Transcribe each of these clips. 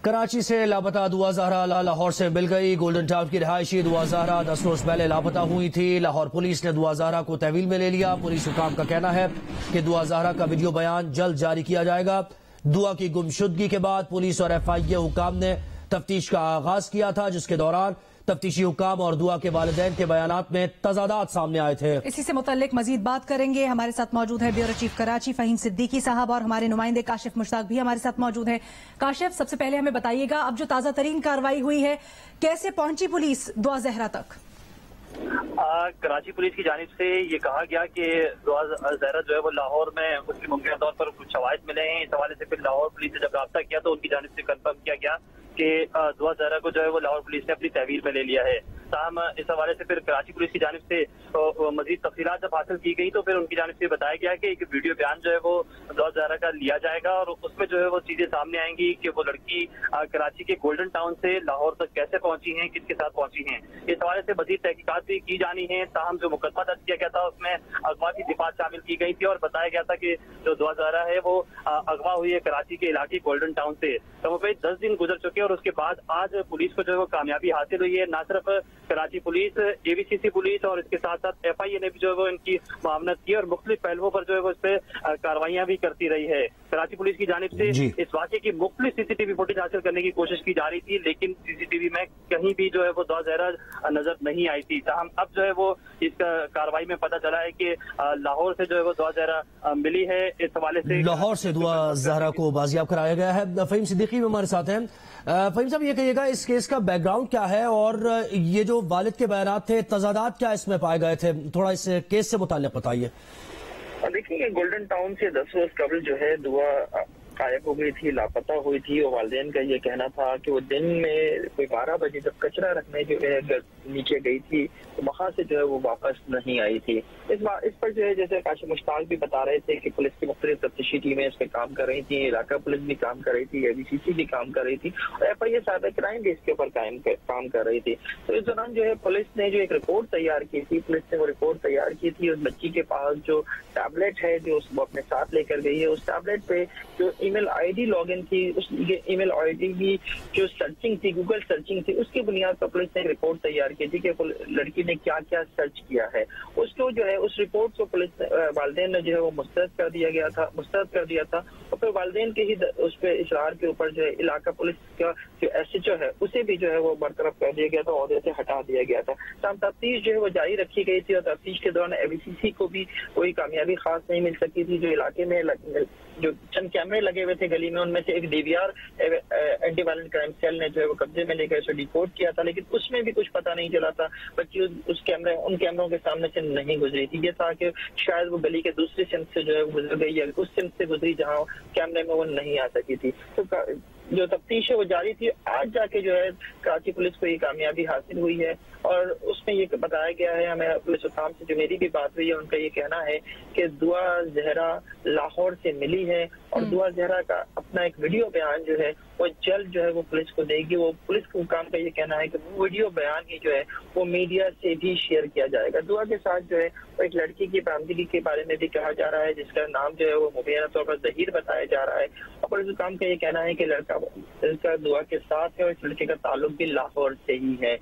کراچی سے لاپتہ دعا زہرا لاہور سے مل گئی۔ گولڈن ٹاؤن کی رہائشی دعا زہرا 10 روز پہلے لاپتہ ہوئی تھی۔ لاہور پولیس نے دعا زہرا کو تحویل میں لے لیا۔ پولیس حکام کا کہنا ہے کہ دعا زہرا کا ویڈیو بیان جلد جاری کیا جائے گا۔ دعا کی گمشدگی کے بعد پولیس اور FIA حکام نے تفتیش کا آغاز کیا تھا، جس کے دوران تفتیشی حکام اور دعا کے والدین کے بیانات میں تضادات سامنے آئے تھے۔ اسی سے متعلق مزید بات کریں گے۔ ہمارے ساتھ موجود ہے بیورو چیف کراچی فہیم صدیقی صاحب اور ہمارے نمائندے کاشف مشتاق بھی ہمارے ساتھ موجود ہیں۔ کاشف، سب سے پہلے ہمیں بتائیے گا، اب جو تازہ ترین کارروائی ہوئی ہے، کیسے پہنچی پولیس دعا زہرا تک؟ کراچی پولیس کی جانب سے یہ کہا گیا کہ دعا زہرا جو ہے وہ لاہور میں اس کے ممکنہ طور پر کچھ شواہد ملے ہیں۔ اس حوالے سے پھر لاہور پولیس نے جب رابطہ کیا تو ان کی جانب سے کنفرم کیا گیا کہ دعا زہرا کو جو ہے وہ لاہور پولیس نے اپنی تحویل میں لے لیا ہے۔ تاہم اس حوالے سے پھر کراچی پولیس کی جانب سے مزید تفصیلات جب حاصل کی گئی تو پھر ان کی جانب سے بتایا گیا کہ ایک ویڈیو بیان جو ہے وہ دعا زہرا کا لیا جائے گا اور اس میں جو ہے وہ چیزیں سامنے آئیں گی کہ وہ لڑکی کراچی کے گولڈن ٹاؤن سے لاہور تک کیسے پہنچی ہیں، کس کے ساتھ پہنچی ہیں۔ اس حوالے سے مزید تحقیقات بھی کی جانی ہے۔ تاہم جو مقدمہ درج کیا گیا تھا اس میں اغوا کی دفعات شامل کی گئی تھی اور بتایا گیا تھا کہ جو دعا زہرا ہے وہ اغوا ہوئی ہے کراچی کے علاقے گولڈن ٹاؤن سے۔ تو 10 دن گزر چکے اور اس کے بعد آج پولیس کو جو ہے وہ کامیابی حاصل ہوئی ہے۔ نہ صرف کراچی پولیس، ABCC پولیس اور اس کے ساتھ ساتھ FIA نے بھی جو ہے وہ ان کی معاونت کی اور مختلف پہلوؤں پر جو ہے وہ اس پہ کاروائیاں بھی کرتی رہی ہے۔ کراچی پولیس کی جانب سے اس واقعے کی مختلف CCTV فوٹیج حاصل کرنے کی کوشش کی جا رہی تھی، لیکن CCTV میں کہیں بھی جو ہے وہ دعا زہرا نظر نہیں آئی تھی۔ تاہم اب جو ہے وہ اس کارروائی میں پتہ چلا ہے کہ لاہور سے جو ہے وہ دعا زہرا ملی ہے۔ اس حوالے سے لاہور سے دعا زہرا کو بازیاب کرایا گیا ہے۔ فہیم صدیقی بھی ہمارے ساتھ ہیں۔ فہیم صاحب، یہ کہیے گا اس کیس کا بیک گراؤنڈ کیا ہے اور یہ جو والد کے بیانات تھے، تضادات کیا اس میں پائے گئے تھے؟ تھوڑا اس کیس سے متعلق بتائیے۔ دیکھیے، گولڈن ٹاؤن سے 10 روز قبل جو ہے دعا غائب ہو گئی تھی، لاپتہ ہوئی تھی اور والدین کا یہ کہنا تھا کہ وہ دن میں کوئی 12 بجے جب کچرا رکھنے جو ہے نیچے گئی تھی تو وہاں سے جو ہے وہ واپس نہیں آئی تھی۔ اس پر جو ہے جیسے کاشف مشتاق بھی بتا رہے تھے کہ پولیس کی مختلف تفتیشی ٹیمیں اس پہ کام کر رہی تھیں، علاقہ پولیس بھی کام کر رہی تھی، ABCC بھی کام کر رہی تھی اور FIA سائبر کرائم بھی اس کے اوپر کام کر رہی تھی۔ تو اس دوران جو ہے پولیس نے جو ایک رپورٹ تیار کی تھی، پولیس نے وہ رپورٹ تیار کی تھی۔ اس بچی کے پاس جو ٹیبلٹ ہے جو وہ اپنے ساتھ لے کر گئی ہے، اس ٹیبلٹ پہ جو ای میل ID لاگ ان تھی، اس ای میل ID کی جو سرچنگ تھی، گوگل سرچنگ تھی، اس کی بنیاد پر پولیس نے ایک رپورٹ تیار کی تھی کہ لڑکی نے کیا کیا سرچ کیا ہے۔ اس کو جو ہے اس رپورٹ کو پولیس والدین نے جو ہے وہ مسترد کر دیا تھا اور پھر والدین کے ہی اس پہ اصرار کے اوپر جو ہے علاقہ پولیس کا جو SHO ہے اسے بھی جو ہے وہ برطرف کر دیا گیا تھا، عہدے سے ہٹا دیا گیا تھا۔ تفتیش جو ہے وہ جاری رکھی گئی تھی اور تفتیش کے دوران ABCC کو بھی کوئی کامیابی خاص نہیں مل سکی تھی۔ جو علاقے میں جو چند کیمرے لگے ہوئے تھے گلی میں، ان میں سے ایک DVR anti violent crime cell نے جو ہے وہ قبضے میں لے کر اسے ڈیکوڈ کیا تھا، لیکن اس میں بھی کچھ پتہ نہیں چلا تھا۔ بچی ان کیمروں کے سامنے سے نہیں گزری تھی۔ یہ تھا کہ شاید وہ گلی کے دوسری سمت سے جو ہے گزر گئی یا اس سمت سے گزری جہاں کیمرے میں وہ نہیں آ سکی تھی۔ تو جو تفتیش ہے وہ جاری تھی۔ آج جا کے جو ہے کراچی پولیس کو یہ کامیابی حاصل ہوئی ہے اور اس میں یہ بتایا گیا ہے، ہمیں پولیس حکام سے جو میری بھی بات ہوئی ہے ان کا یہ کہنا ہے کہ دعا زہرا لاہور سے ملی ہے اور دعا زہرا کا اپنا ایک ویڈیو بیان جو ہے وہ جلد جو ہے وہ پولیس کو دے گی۔ وہ پولیس حکام کا یہ کہنا ہے کہ وہ ویڈیو بیان ہی جو ہے وہ میڈیا سے بھی شیئر کیا جائے گا۔ دعا کے ساتھ جو ہے وہ ایک لڑکی کی برآمدگی کے بارے میں بھی کہا جا رہا ہے جس کا نام جو ہے وہ مبینہ طور پر ظہیر بتایا جا رہا ہے اور پولیس حکام کا یہ کہنا ہے کہ لڑکا دعا کے ساتھ ہے اور اس لڑکے کا تعلق بھی لاہور سے ہی ہے۔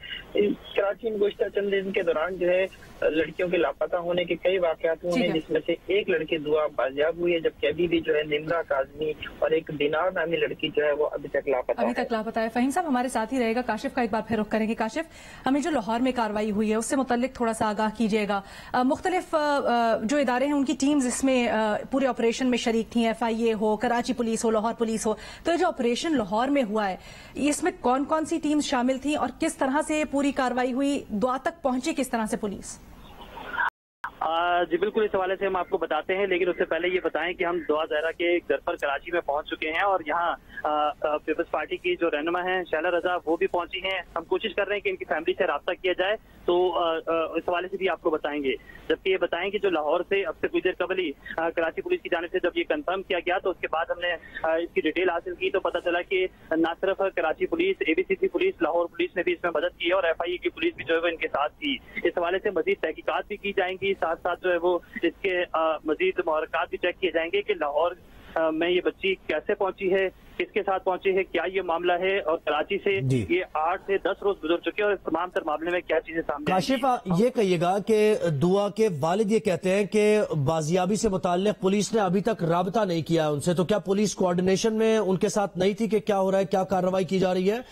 کراچی میں گزشتہ چند دن کے دوران جو ہے لڑکیوں کے لاپتہ ہونے کے کئی واقعات ہوئے ہیں، جس میں سے ایک لڑکی دعا بازیاب ہوئی ہے، جبکہ ابھی بھی جو ہے نمرا کاظمی اور ایک دینار نامی لڑکی جو ہے وہ ابھی تک لاپتہ ہے۔ فہیم صاحب ہمارے ساتھ ہی رہے گا۔ کاشف کا ایک بار پھر رخ کریں گے۔ کاشف، ہمیں جو لاہور میں کارروائی ہوئی ہے اس سے متعلق تھوڑا سا آگاہ کیجیے گا۔ مختلف جو ادارے ہیں ان کی ٹیمز اس میں پورے آپریشن میں شریک تھیں، FIA ہو، کراچی پولیس ہو، لاہور پولیس ہو، تو یہ جو آپریشن لاہور میں ہوا ہے اس میں کون کون سی ٹیمز شامل تھیں اور کس طرح سے پوری کارروائی ہوئی؟ دعا تک پہنچی کس طرح سے پولیس؟ جی بالکل، اس حوالے سے ہم آپ کو بتاتے ہیں، لیکن اس سے پہلے یہ بتائیں کہ ہم دعا زہرا کے گھر پر کراچی میں پہنچ چکے ہیں اور یہاں پیپلز پارٹی کی جو رہنما ہیں شیلا رضا وہ بھی پہنچی ہیں۔ ہم کوشش کر رہے ہیں کہ ان کی فیملی سے رابطہ کیا جائے تو اس حوالے سے بھی آپ کو بتائیں گے، جبکہ یہ بتائیں کہ جو لاہور سے اب سے کچھ دیر قبل ہی کراچی پولیس کی جانب سے جب یہ کنفرم کیا گیا تو اس کے بعد ہم نے اس کی ڈیٹیل حاصل کی تو پتہ چلا کہ نہ صرف Karachi police, ABCC police, Lahore police نے بھی اس میں مدد کی اور FIA کی پولیس بھی جو ہے وہ ان کے ساتھ تھی۔ اس حوالے سے مزید تحقیقات بھی کی جائیں گی، ساتھ ساتھ جو ہے وہ اس کے مزید محرکات بھی چیک کیے جائیں گے کہ لاہور میں یہ بچی کیسے پہنچی ہے، किसके साथ पहुंची है, क्या ये मामला है, और कराची से ये 8 से 10 रोज गुजर चुके हैं और इस तमाम तर मामले में क्या चीजें सामने काशिफ, ये कहिएगा कि दुआ के वालिद ये कहते हैं कि बाजियाबी से मुताल्लिक पुलिस ने अभी तक राबता नहीं किया उनसे, तो क्या पुलिस कोऑर्डिनेशन में उनके साथ नहीं थी कि क्या हो रहा है, क्या कार्रवाई की जा रही है?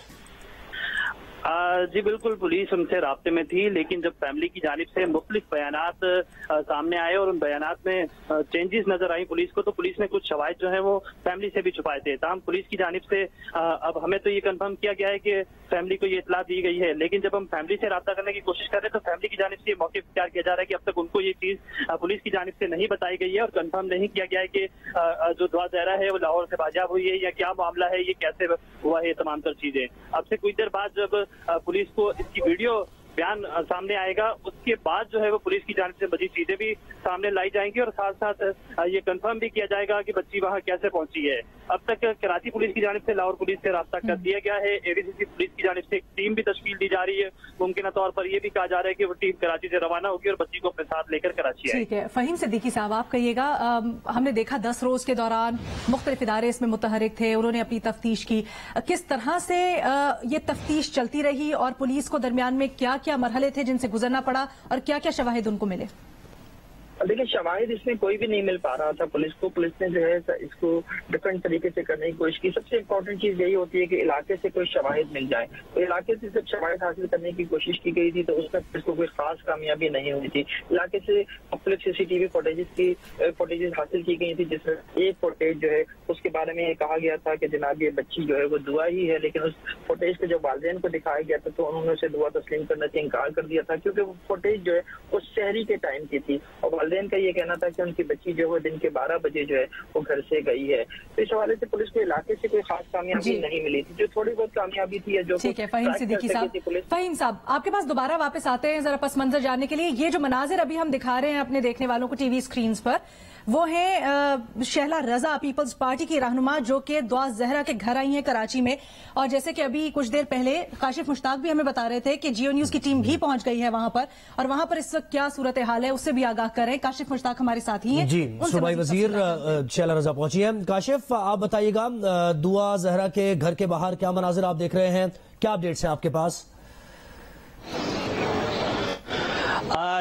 जी बिल्कुल, पुलिस उनसे राब्ते में थी, लेकिन जब फैमिली की जानिब से मुख्तलिफ बयानात सामने आए और उन बयानात में चेंजेस नजर आई पुलिस को, तो पुलिस ने कुछ शवाहिद जो है वो फैमिली से भी छुपाए थे। तमाम पुलिस की जानिब से अब हमें तो ये कंफर्म किया गया है कि फैमिली को ये इतला दी गई है, लेकिन जब हम फैमिली से राब्ता करने की कोशिश कर रहे हैं तो फैमिली की जानिब से ये मौके इख्तियार किया जा रहा है कि अब तक उनको ये चीज पुलिस की जानिब से नहीं बताई गई है और कंफर्म नहीं किया गया है कि जो दुआ ज़हरा है वो लाहौर से बाजियाब हुई है या क्या मामला है, ये कैसे हुआ है, तमाम तर चीजें। अब से कुछ देर बाद जब पुलिस को इसकी वीडियो बयान सामने आएगा, उसके बाद जो है वो पुलिस की जानिब से मजीद चीजें भी सामने लाई जाएंगी और साथ साथ ये कंफर्म भी किया जाएगा कि बच्ची वहां कैसे पहुंची है। अब तक कराची पुलिस की जानिब से लाहौर पुलिस से राब्ता कर दिया गया है, एवीसीसी पुलिस की जानिब से एक टीम भी तश्कील दी जा रही है। मुमकिन तौर पर यह भी कहा जा रहा है कि वो टीम कराची से रवाना होगी और बच्ची को अपने साथ लेकर कराची आएगी। ठीक है, फहीम सिद्दीकी साहब, आप कहिएगा, हमने देखा 10 रोज के दौरान मुख्तलिफ इदारे इसमें मुतहरिक थे, उन्होंने अपनी तफ्तीश की, किस तरह से ये तफ्तीश चलती रही और पुलिस को दरमियान में क्या क्या मरहले थे जिनसे गुजरना पड़ा और क्या क्या शवाहिद उनको मिले? देखिए, शवाहिद इसमें कोई भी नहीं मिल पा रहा था पुलिस को। पुलिस ने जो है इसको डिफरेंट तरीके से करने की कोशिश की। सबसे इम्पोर्टेंट चीज यही होती है कि इलाके से कोई शवाहिद मिल जाए। तो इलाके से जब शवाहिद हासिल करने की कोशिश की गई थी तो उसमें पुलिस को कोई खास कामयाबी नहीं हुई थी। इलाके से मुख्तलिफ सीसीटीवी फुटेजेस हासिल की गई थी, जिसमें एक फुटेज जो है उसके बारे में ये कहा गया था कि जनाब ये बच्ची जो है वो दुआ ही है, लेकिन उस फुटेज को जब वालिदैन को दिखाया गया था तो उन्होंने उसे दुआ तस्लीम करने से इनकार कर दिया था, क्योंकि वो फुटेज जो है वो शहरी के टाइम की थी और वालिदैन का ये कहना था कि उनकी बच्ची जो है दिन के 12 बजे जो है वो घर से गई है। तो इस हवाले से पुलिस को इलाके से कोई खास कामयाबी नहीं मिली थी। जो थोड़ी बहुत कामयाबी थी जो ठीक है, फहीम सिद्दीकी साहब, फहीम साहब आपके पास दोबारा वापस आते हैं जरा पस मंजर जानने के लिए। ये जो मनाजिर अभी हम दिखा रहे हैं अपने देखने वालों को टीवी स्क्रीन पर, वो है शहला रजा पीपल्स पार्टी की रहनुमा जो कि दुआ ज़हरा के घर आई हैं कराची में, और जैसे कि अभी कुछ देर पहले काशिफ मुश्ताक भी हमें बता रहे थे कि जियो न्यूज की टीम भी पहुंच गई है वहां पर, और वहां पर इस वक्त क्या सूरत हाल है उससे भी आगाह करें। काशिफ मुश्ताक हमारे साथ ही हैं जी, सूबाई वजीर शहला रजा पहुंची है। काशिफ, आप बताइएगा, दुआ ज़हरा के घर के बाहर क्या मनाजिर आप देख रहे हैं, क्या अपडेट्स हैं आपके पास?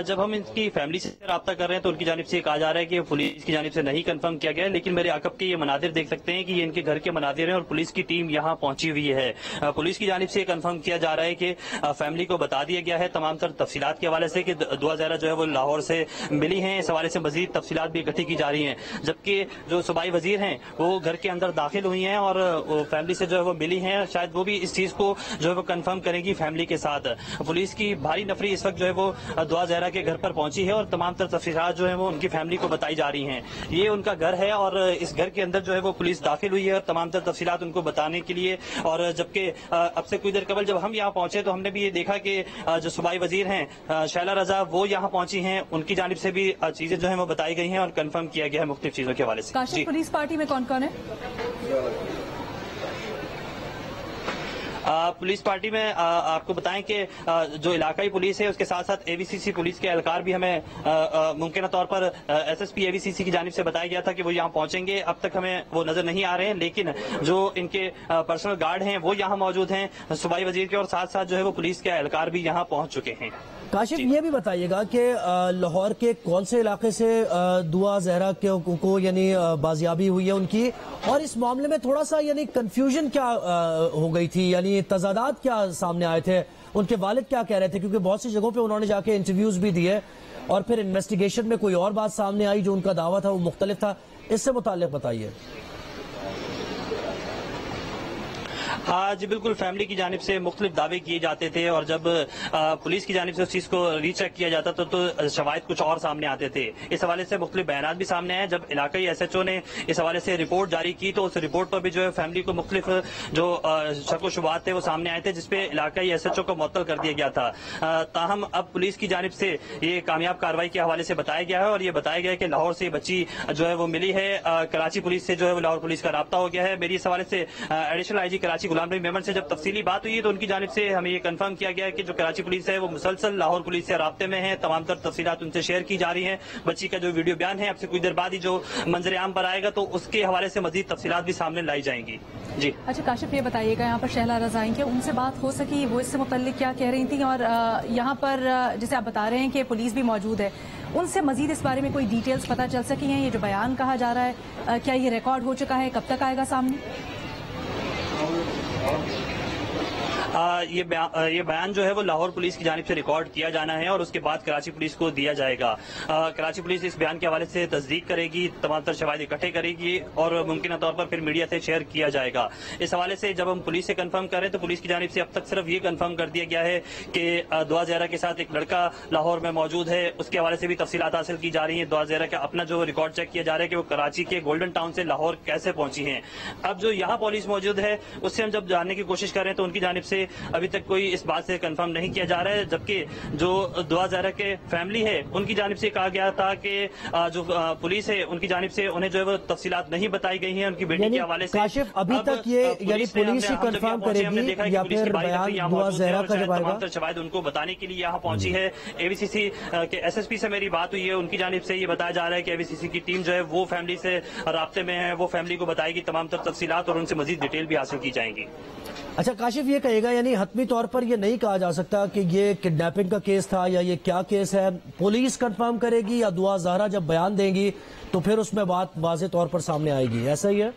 जब हम इनकी फैमिली से राब्ता कर रहे हैं तो उनकी जानिब से कहा जा रहा है कि पुलिस की जानिब से नहीं कंफर्म किया गया है, लेकिन मेरे अकब के ये मनादिर देख सकते हैं कि ये इनके घर के मनादिर हैं और पुलिस की टीम यहाँ पहुंची हुई है। पुलिस की जानिब से कंफर्म किया जा रहा है कि फैमिली को बता दिया गया है तमाम तर तफसीलात के हवाले से कि दुआ ज़हरा जो है वो लाहौर से मिली हैं। इस हवाले से मजीद तफसीलात भी इकट्ठी की जा रही हैं, जबकि जो सूबाई वजीर हैं वो घर के अंदर दाखिल हुई हैं और फैमिली से जो है वो मिली हैं। शायद वो भी इस चीज को जो है वो कंफर्म करेंगी फैमिली के साथ। पुलिस की भारी नफरी इस वक्त जो है वो दुआ ज़हरा के घर पर पहुंची है और तमाम तर तफसीलात जो है वो उनकी फैमिली को बताई जा रही हैं। ये उनका घर है और इस घर के अंदर जो है वो पुलिस दाखिल हुई है और तमाम तर तफसीलात उनको बताने के लिए। और जबकि अब से कुछ देर कबल जब हम यहाँ पहुंचे तो हमने भी ये देखा कि जो सूबाई वजीर हैं शहला रजा वो यहाँ पहुंची हैं, उनकी जानिब से भी चीजें जो है वो बताई गई हैं और कंफर्म किया गया है मुख्तलिफ चीजों के हवाले से। पुलिस पार्टी में कौन कौन है? पुलिस पार्टी में आपको बताएं कि जो इलाकाई पुलिस है उसके साथ साथ एवीसीसी पुलिस के एहलकार भी हमें मुमकिन तौर पर एसएसपी एवीसीसी की जानिब से बताया गया था कि वो यहाँ पहुंचेंगे। अब तक हमें वो नजर नहीं आ रहे हैं, लेकिन जो इनके पर्सनल गार्ड हैं वो यहाँ मौजूद हैं सूबाई वजीर के, और साथ साथ जो है वो पुलिस के एहलकार भी यहाँ पहुंच चुके हैं। काशिफ, ये भी बताइएगा कि लाहौर के कौन से इलाके से दुआ ज़हरा को यानी बाजियाबी हुई है उनकी, और इस मामले में थोड़ा सा यानी कंफ्यूजन क्या हो गई थी, यानी तजादात क्या सामने आए थे, उनके वालिद क्या कह रहे थे, क्योंकि बहुत सी जगहों पे उन्होंने जाके इंटरव्यूज भी दिए और फिर इन्वेस्टिगेशन में कोई और बात सामने आई, जो उनका दावा था वो मुख्तलिफ था। इससे मुताल्लिक बताइए। हाँ जी बिल्कुल, फैमिली की जानिब से मुख्तलिफ दावे किए जाते थे और जब पुलिस की जानिब से उस चीज को रीचेक किया जाता तो शवाहिद कुछ और सामने आते थे। इस हवाले से मुख्तलिफ बयानात भी सामने आए। जब इलाकाई SHO ने इस हवाले से रिपोर्ट जारी की तो उस रिपोर्ट पर भी जो है फैमिली को मुख्तलिफ जो शक व शुबहात थे वो सामने आए थे, जिसपे इलाकाई SHO को मुअत्तल कर दिया गया था। ताहम अब पुलिस की जानिब से ये कामयाब कार्रवाई के हवाले से बताया गया है और ये बताया गया है कि लाहौर से बच्ची जो है वो मिली है। कराची पुलिस से जो है वो लाहौर पुलिस का राब्ता हो गया है। मेरी इस हवाले से एडिशनल IG कराची कराची गुलाम नबी मेमन से जब तफसीली बात हुई है तो उनकी जानिब से हमें ये कंफर्म किया गया है कि जो कराची पुलिस है वो मुसलसल लाहौर पुलिस से राब्ते में है, तमाम तर तफसीलात उनसे शेयर की जा रही हैं। बच्ची का जो वीडियो बयान है अब से कुछ देर बाद ही जो मंजर आम पर आएगा तो उसके हवाले से मजीद तफसीलात भी सामने लाई जाएंगी। जी अच्छा काशिफ, ये बताइएगा यहाँ पर शहला रज़ा आई कि उनसे बात हो सकी, वो इससे मुतल्लिक क्या कह रही थी, और यहाँ पर जैसे आप बता रहे हैं कि पुलिस भी मौजूद है, उनसे मजीद इस बारे में कोई डिटेल्स पता चल सकी हैं? ये जो बयान कहा जा रहा है क्या ये रिकॉर्ड हो चुका है, कब तक आएगा सामने? ये बयान जो है वो लाहौर पुलिस की जानिब से रिकॉर्ड किया जाना है और उसके बाद कराची पुलिस को दिया जाएगा। कराची पुलिस इस बयान के हवाले से तस्दीक करेगी, तमाम तर शवाहिद इकट्ठे करेगी और मुमकिन तौर पर फिर मीडिया से शेयर किया जाएगा। इस हवाले से जब हम पुलिस से कंफर्म करें तो पुलिस की जानिब से अब तक सिर्फ ये कंफर्म कर दिया गया है कि दुआ ज़हरा के साथ एक लड़का लाहौर में मौजूद है, उसके हवाले से भी तफसीलात हासिल की जा रही है। दुआ ज़हरा का अपना जो रिकॉर्ड चेक किया जा रहा है कि वो कराची के गोल्डन टाउन से लाहौर कैसे पहुंची हैं। अब जो यहाँ पुलिस मौजूद है उससे हम जब जानने की कोशिश करें तो उनकी जानिब से अभी तक कोई इस बात से कंफर्म नहीं किया जा रहा है, जबकि जो दुआ ज़हरा के फैमिली है उनकी जानिब से कहा गया था कि जो पुलिस है उनकी जानिब से उन्हें जो है वो तफसीलात नहीं बताई गई हैं उनकी बेटी के हवाले से। काशिफ, अभी तक ये यानी पुलिस ही कंफर्म करेगी या फिर बयान दुआ ज़हरा का जब आएगा? शवाहिद उनको बताने के लिए यहाँ पहुंची है। एवीसीसी के एसएसपी से मेरी बात हुई है, उनकी जानिब से ये बताया जा रहा है कि एवीसीसी की टीम जो है वो फैमिली से राब्ते में है, वो फैमिली को बताएगी तमाम तर तफसीलात और उनसे मजीद डिटेल भी हासिल की जाएंगी। अच्छा काशिफ, ये कहेगा यानी हतमी तौर पर ये नहीं कहा जा सकता कि ये किडनैपिंग का केस था या ये क्या केस है, पुलिस कंफर्म करेगी या दुआ ज़हरा जब बयान देंगी तो फिर उसमें बात वाज़ेह तौर पर सामने आएगी, ऐसा ही है?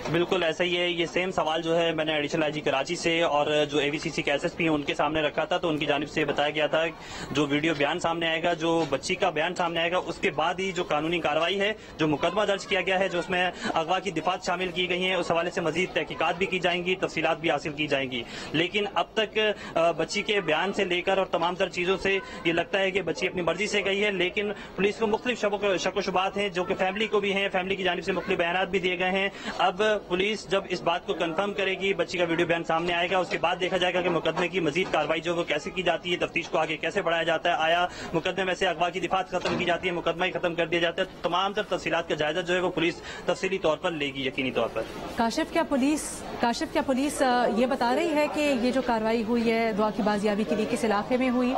बिल्कुल ऐसा ही है। ये सेम सवाल जो है मैंने एडिशनल आईजी कराची से और जो एवीसीसी के एसएसपी हैं उनके सामने रखा था, तो उनकी जानिब से बताया गया था जो वीडियो बयान सामने आएगा, जो बच्ची का बयान सामने आएगा, उसके बाद ही जो कानूनी कार्रवाई है, जो मुकदमा दर्ज किया गया है, जो उसमें अगवा की दिफात शामिल की गई है, उस हवाले से मजीद तहकीकात भी की जाएंगी, तफसीलात भी हासिल की जाएंगी। लेकिन अब तक बच्ची के बयान से लेकर और तमाम तर चीजों से ये लगता है कि बच्ची अपनी मर्जी से गई है, लेकिन पुलिस को मुख्तलिफ शक व शुबात हैं जो कि फैमिली को भी हैं, फैमिली की जानिब से मुख्तलिफ बयान भी दिए गए हैं। अब पुलिस जब इस बात को कंफर्म करेगी, बच्ची का वीडियो बयान सामने आएगा, उसके बाद देखा जाएगा कि मुकदमे की मजीद कार्रवाई जो वो कैसे की जाती है, तफ्तीश को आगे कैसे बढ़ाया जाता है, आया मुकदमे में से अगवा की दिफात खत्म की जाती है, मुकदमा ही खत्म कर दिया जाता है, तमाम तर तफसीलात का जायजा जो है वो पुलिस तफसीली तौर पर लेगी, यकीनी तौर पर। काशिफ, क्या पुलिस ये बता रही है कि ये जो कार्रवाई हुई है दुआ की बाजियाबी के लिए किस इलाके में हुई?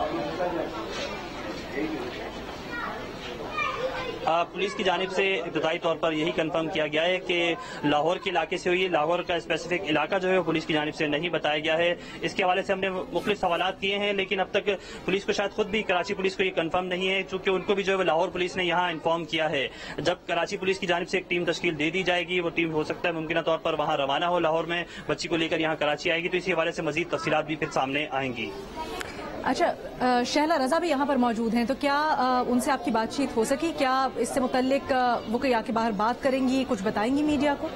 पुलिस की जानिब से इब्तदाई तौर पर यही कंफर्म किया गया है कि लाहौर के इलाके से हुई है। लाहौर का स्पेसिफिक इलाका जो है पुलिस की जानिब से नहीं बताया गया है। इसके हवाले से हमने मुख्तलिफ सवालात किए हैं, लेकिन अब तक पुलिस को शायद खुद भी कराची पुलिस को ये कंफर्म नहीं है, चूंकि उनको भी जो है लाहौर पुलिस ने यहाँ इन्फॉर्म किया है। जब कराची पुलिस की जानिब से एक टीम तश्कील दे दी जाएगी, वो टीम हो सकता है मुमकिन तौर पर वहाँ रवाना हो लाहौर में, बच्ची को लेकर यहाँ कराची आएगी, तो इसी हवाले से मजीद तफसीलात भी फिर सामने आएंगी। अच्छा, शहला रज़ा भी यहाँ पर मौजूद हैं, तो क्या उनसे आपकी बातचीत हो सकी? क्या इससे मुतल्लिक वो कोई आके बाहर बात करेंगी, कुछ बताएंगी मीडिया को?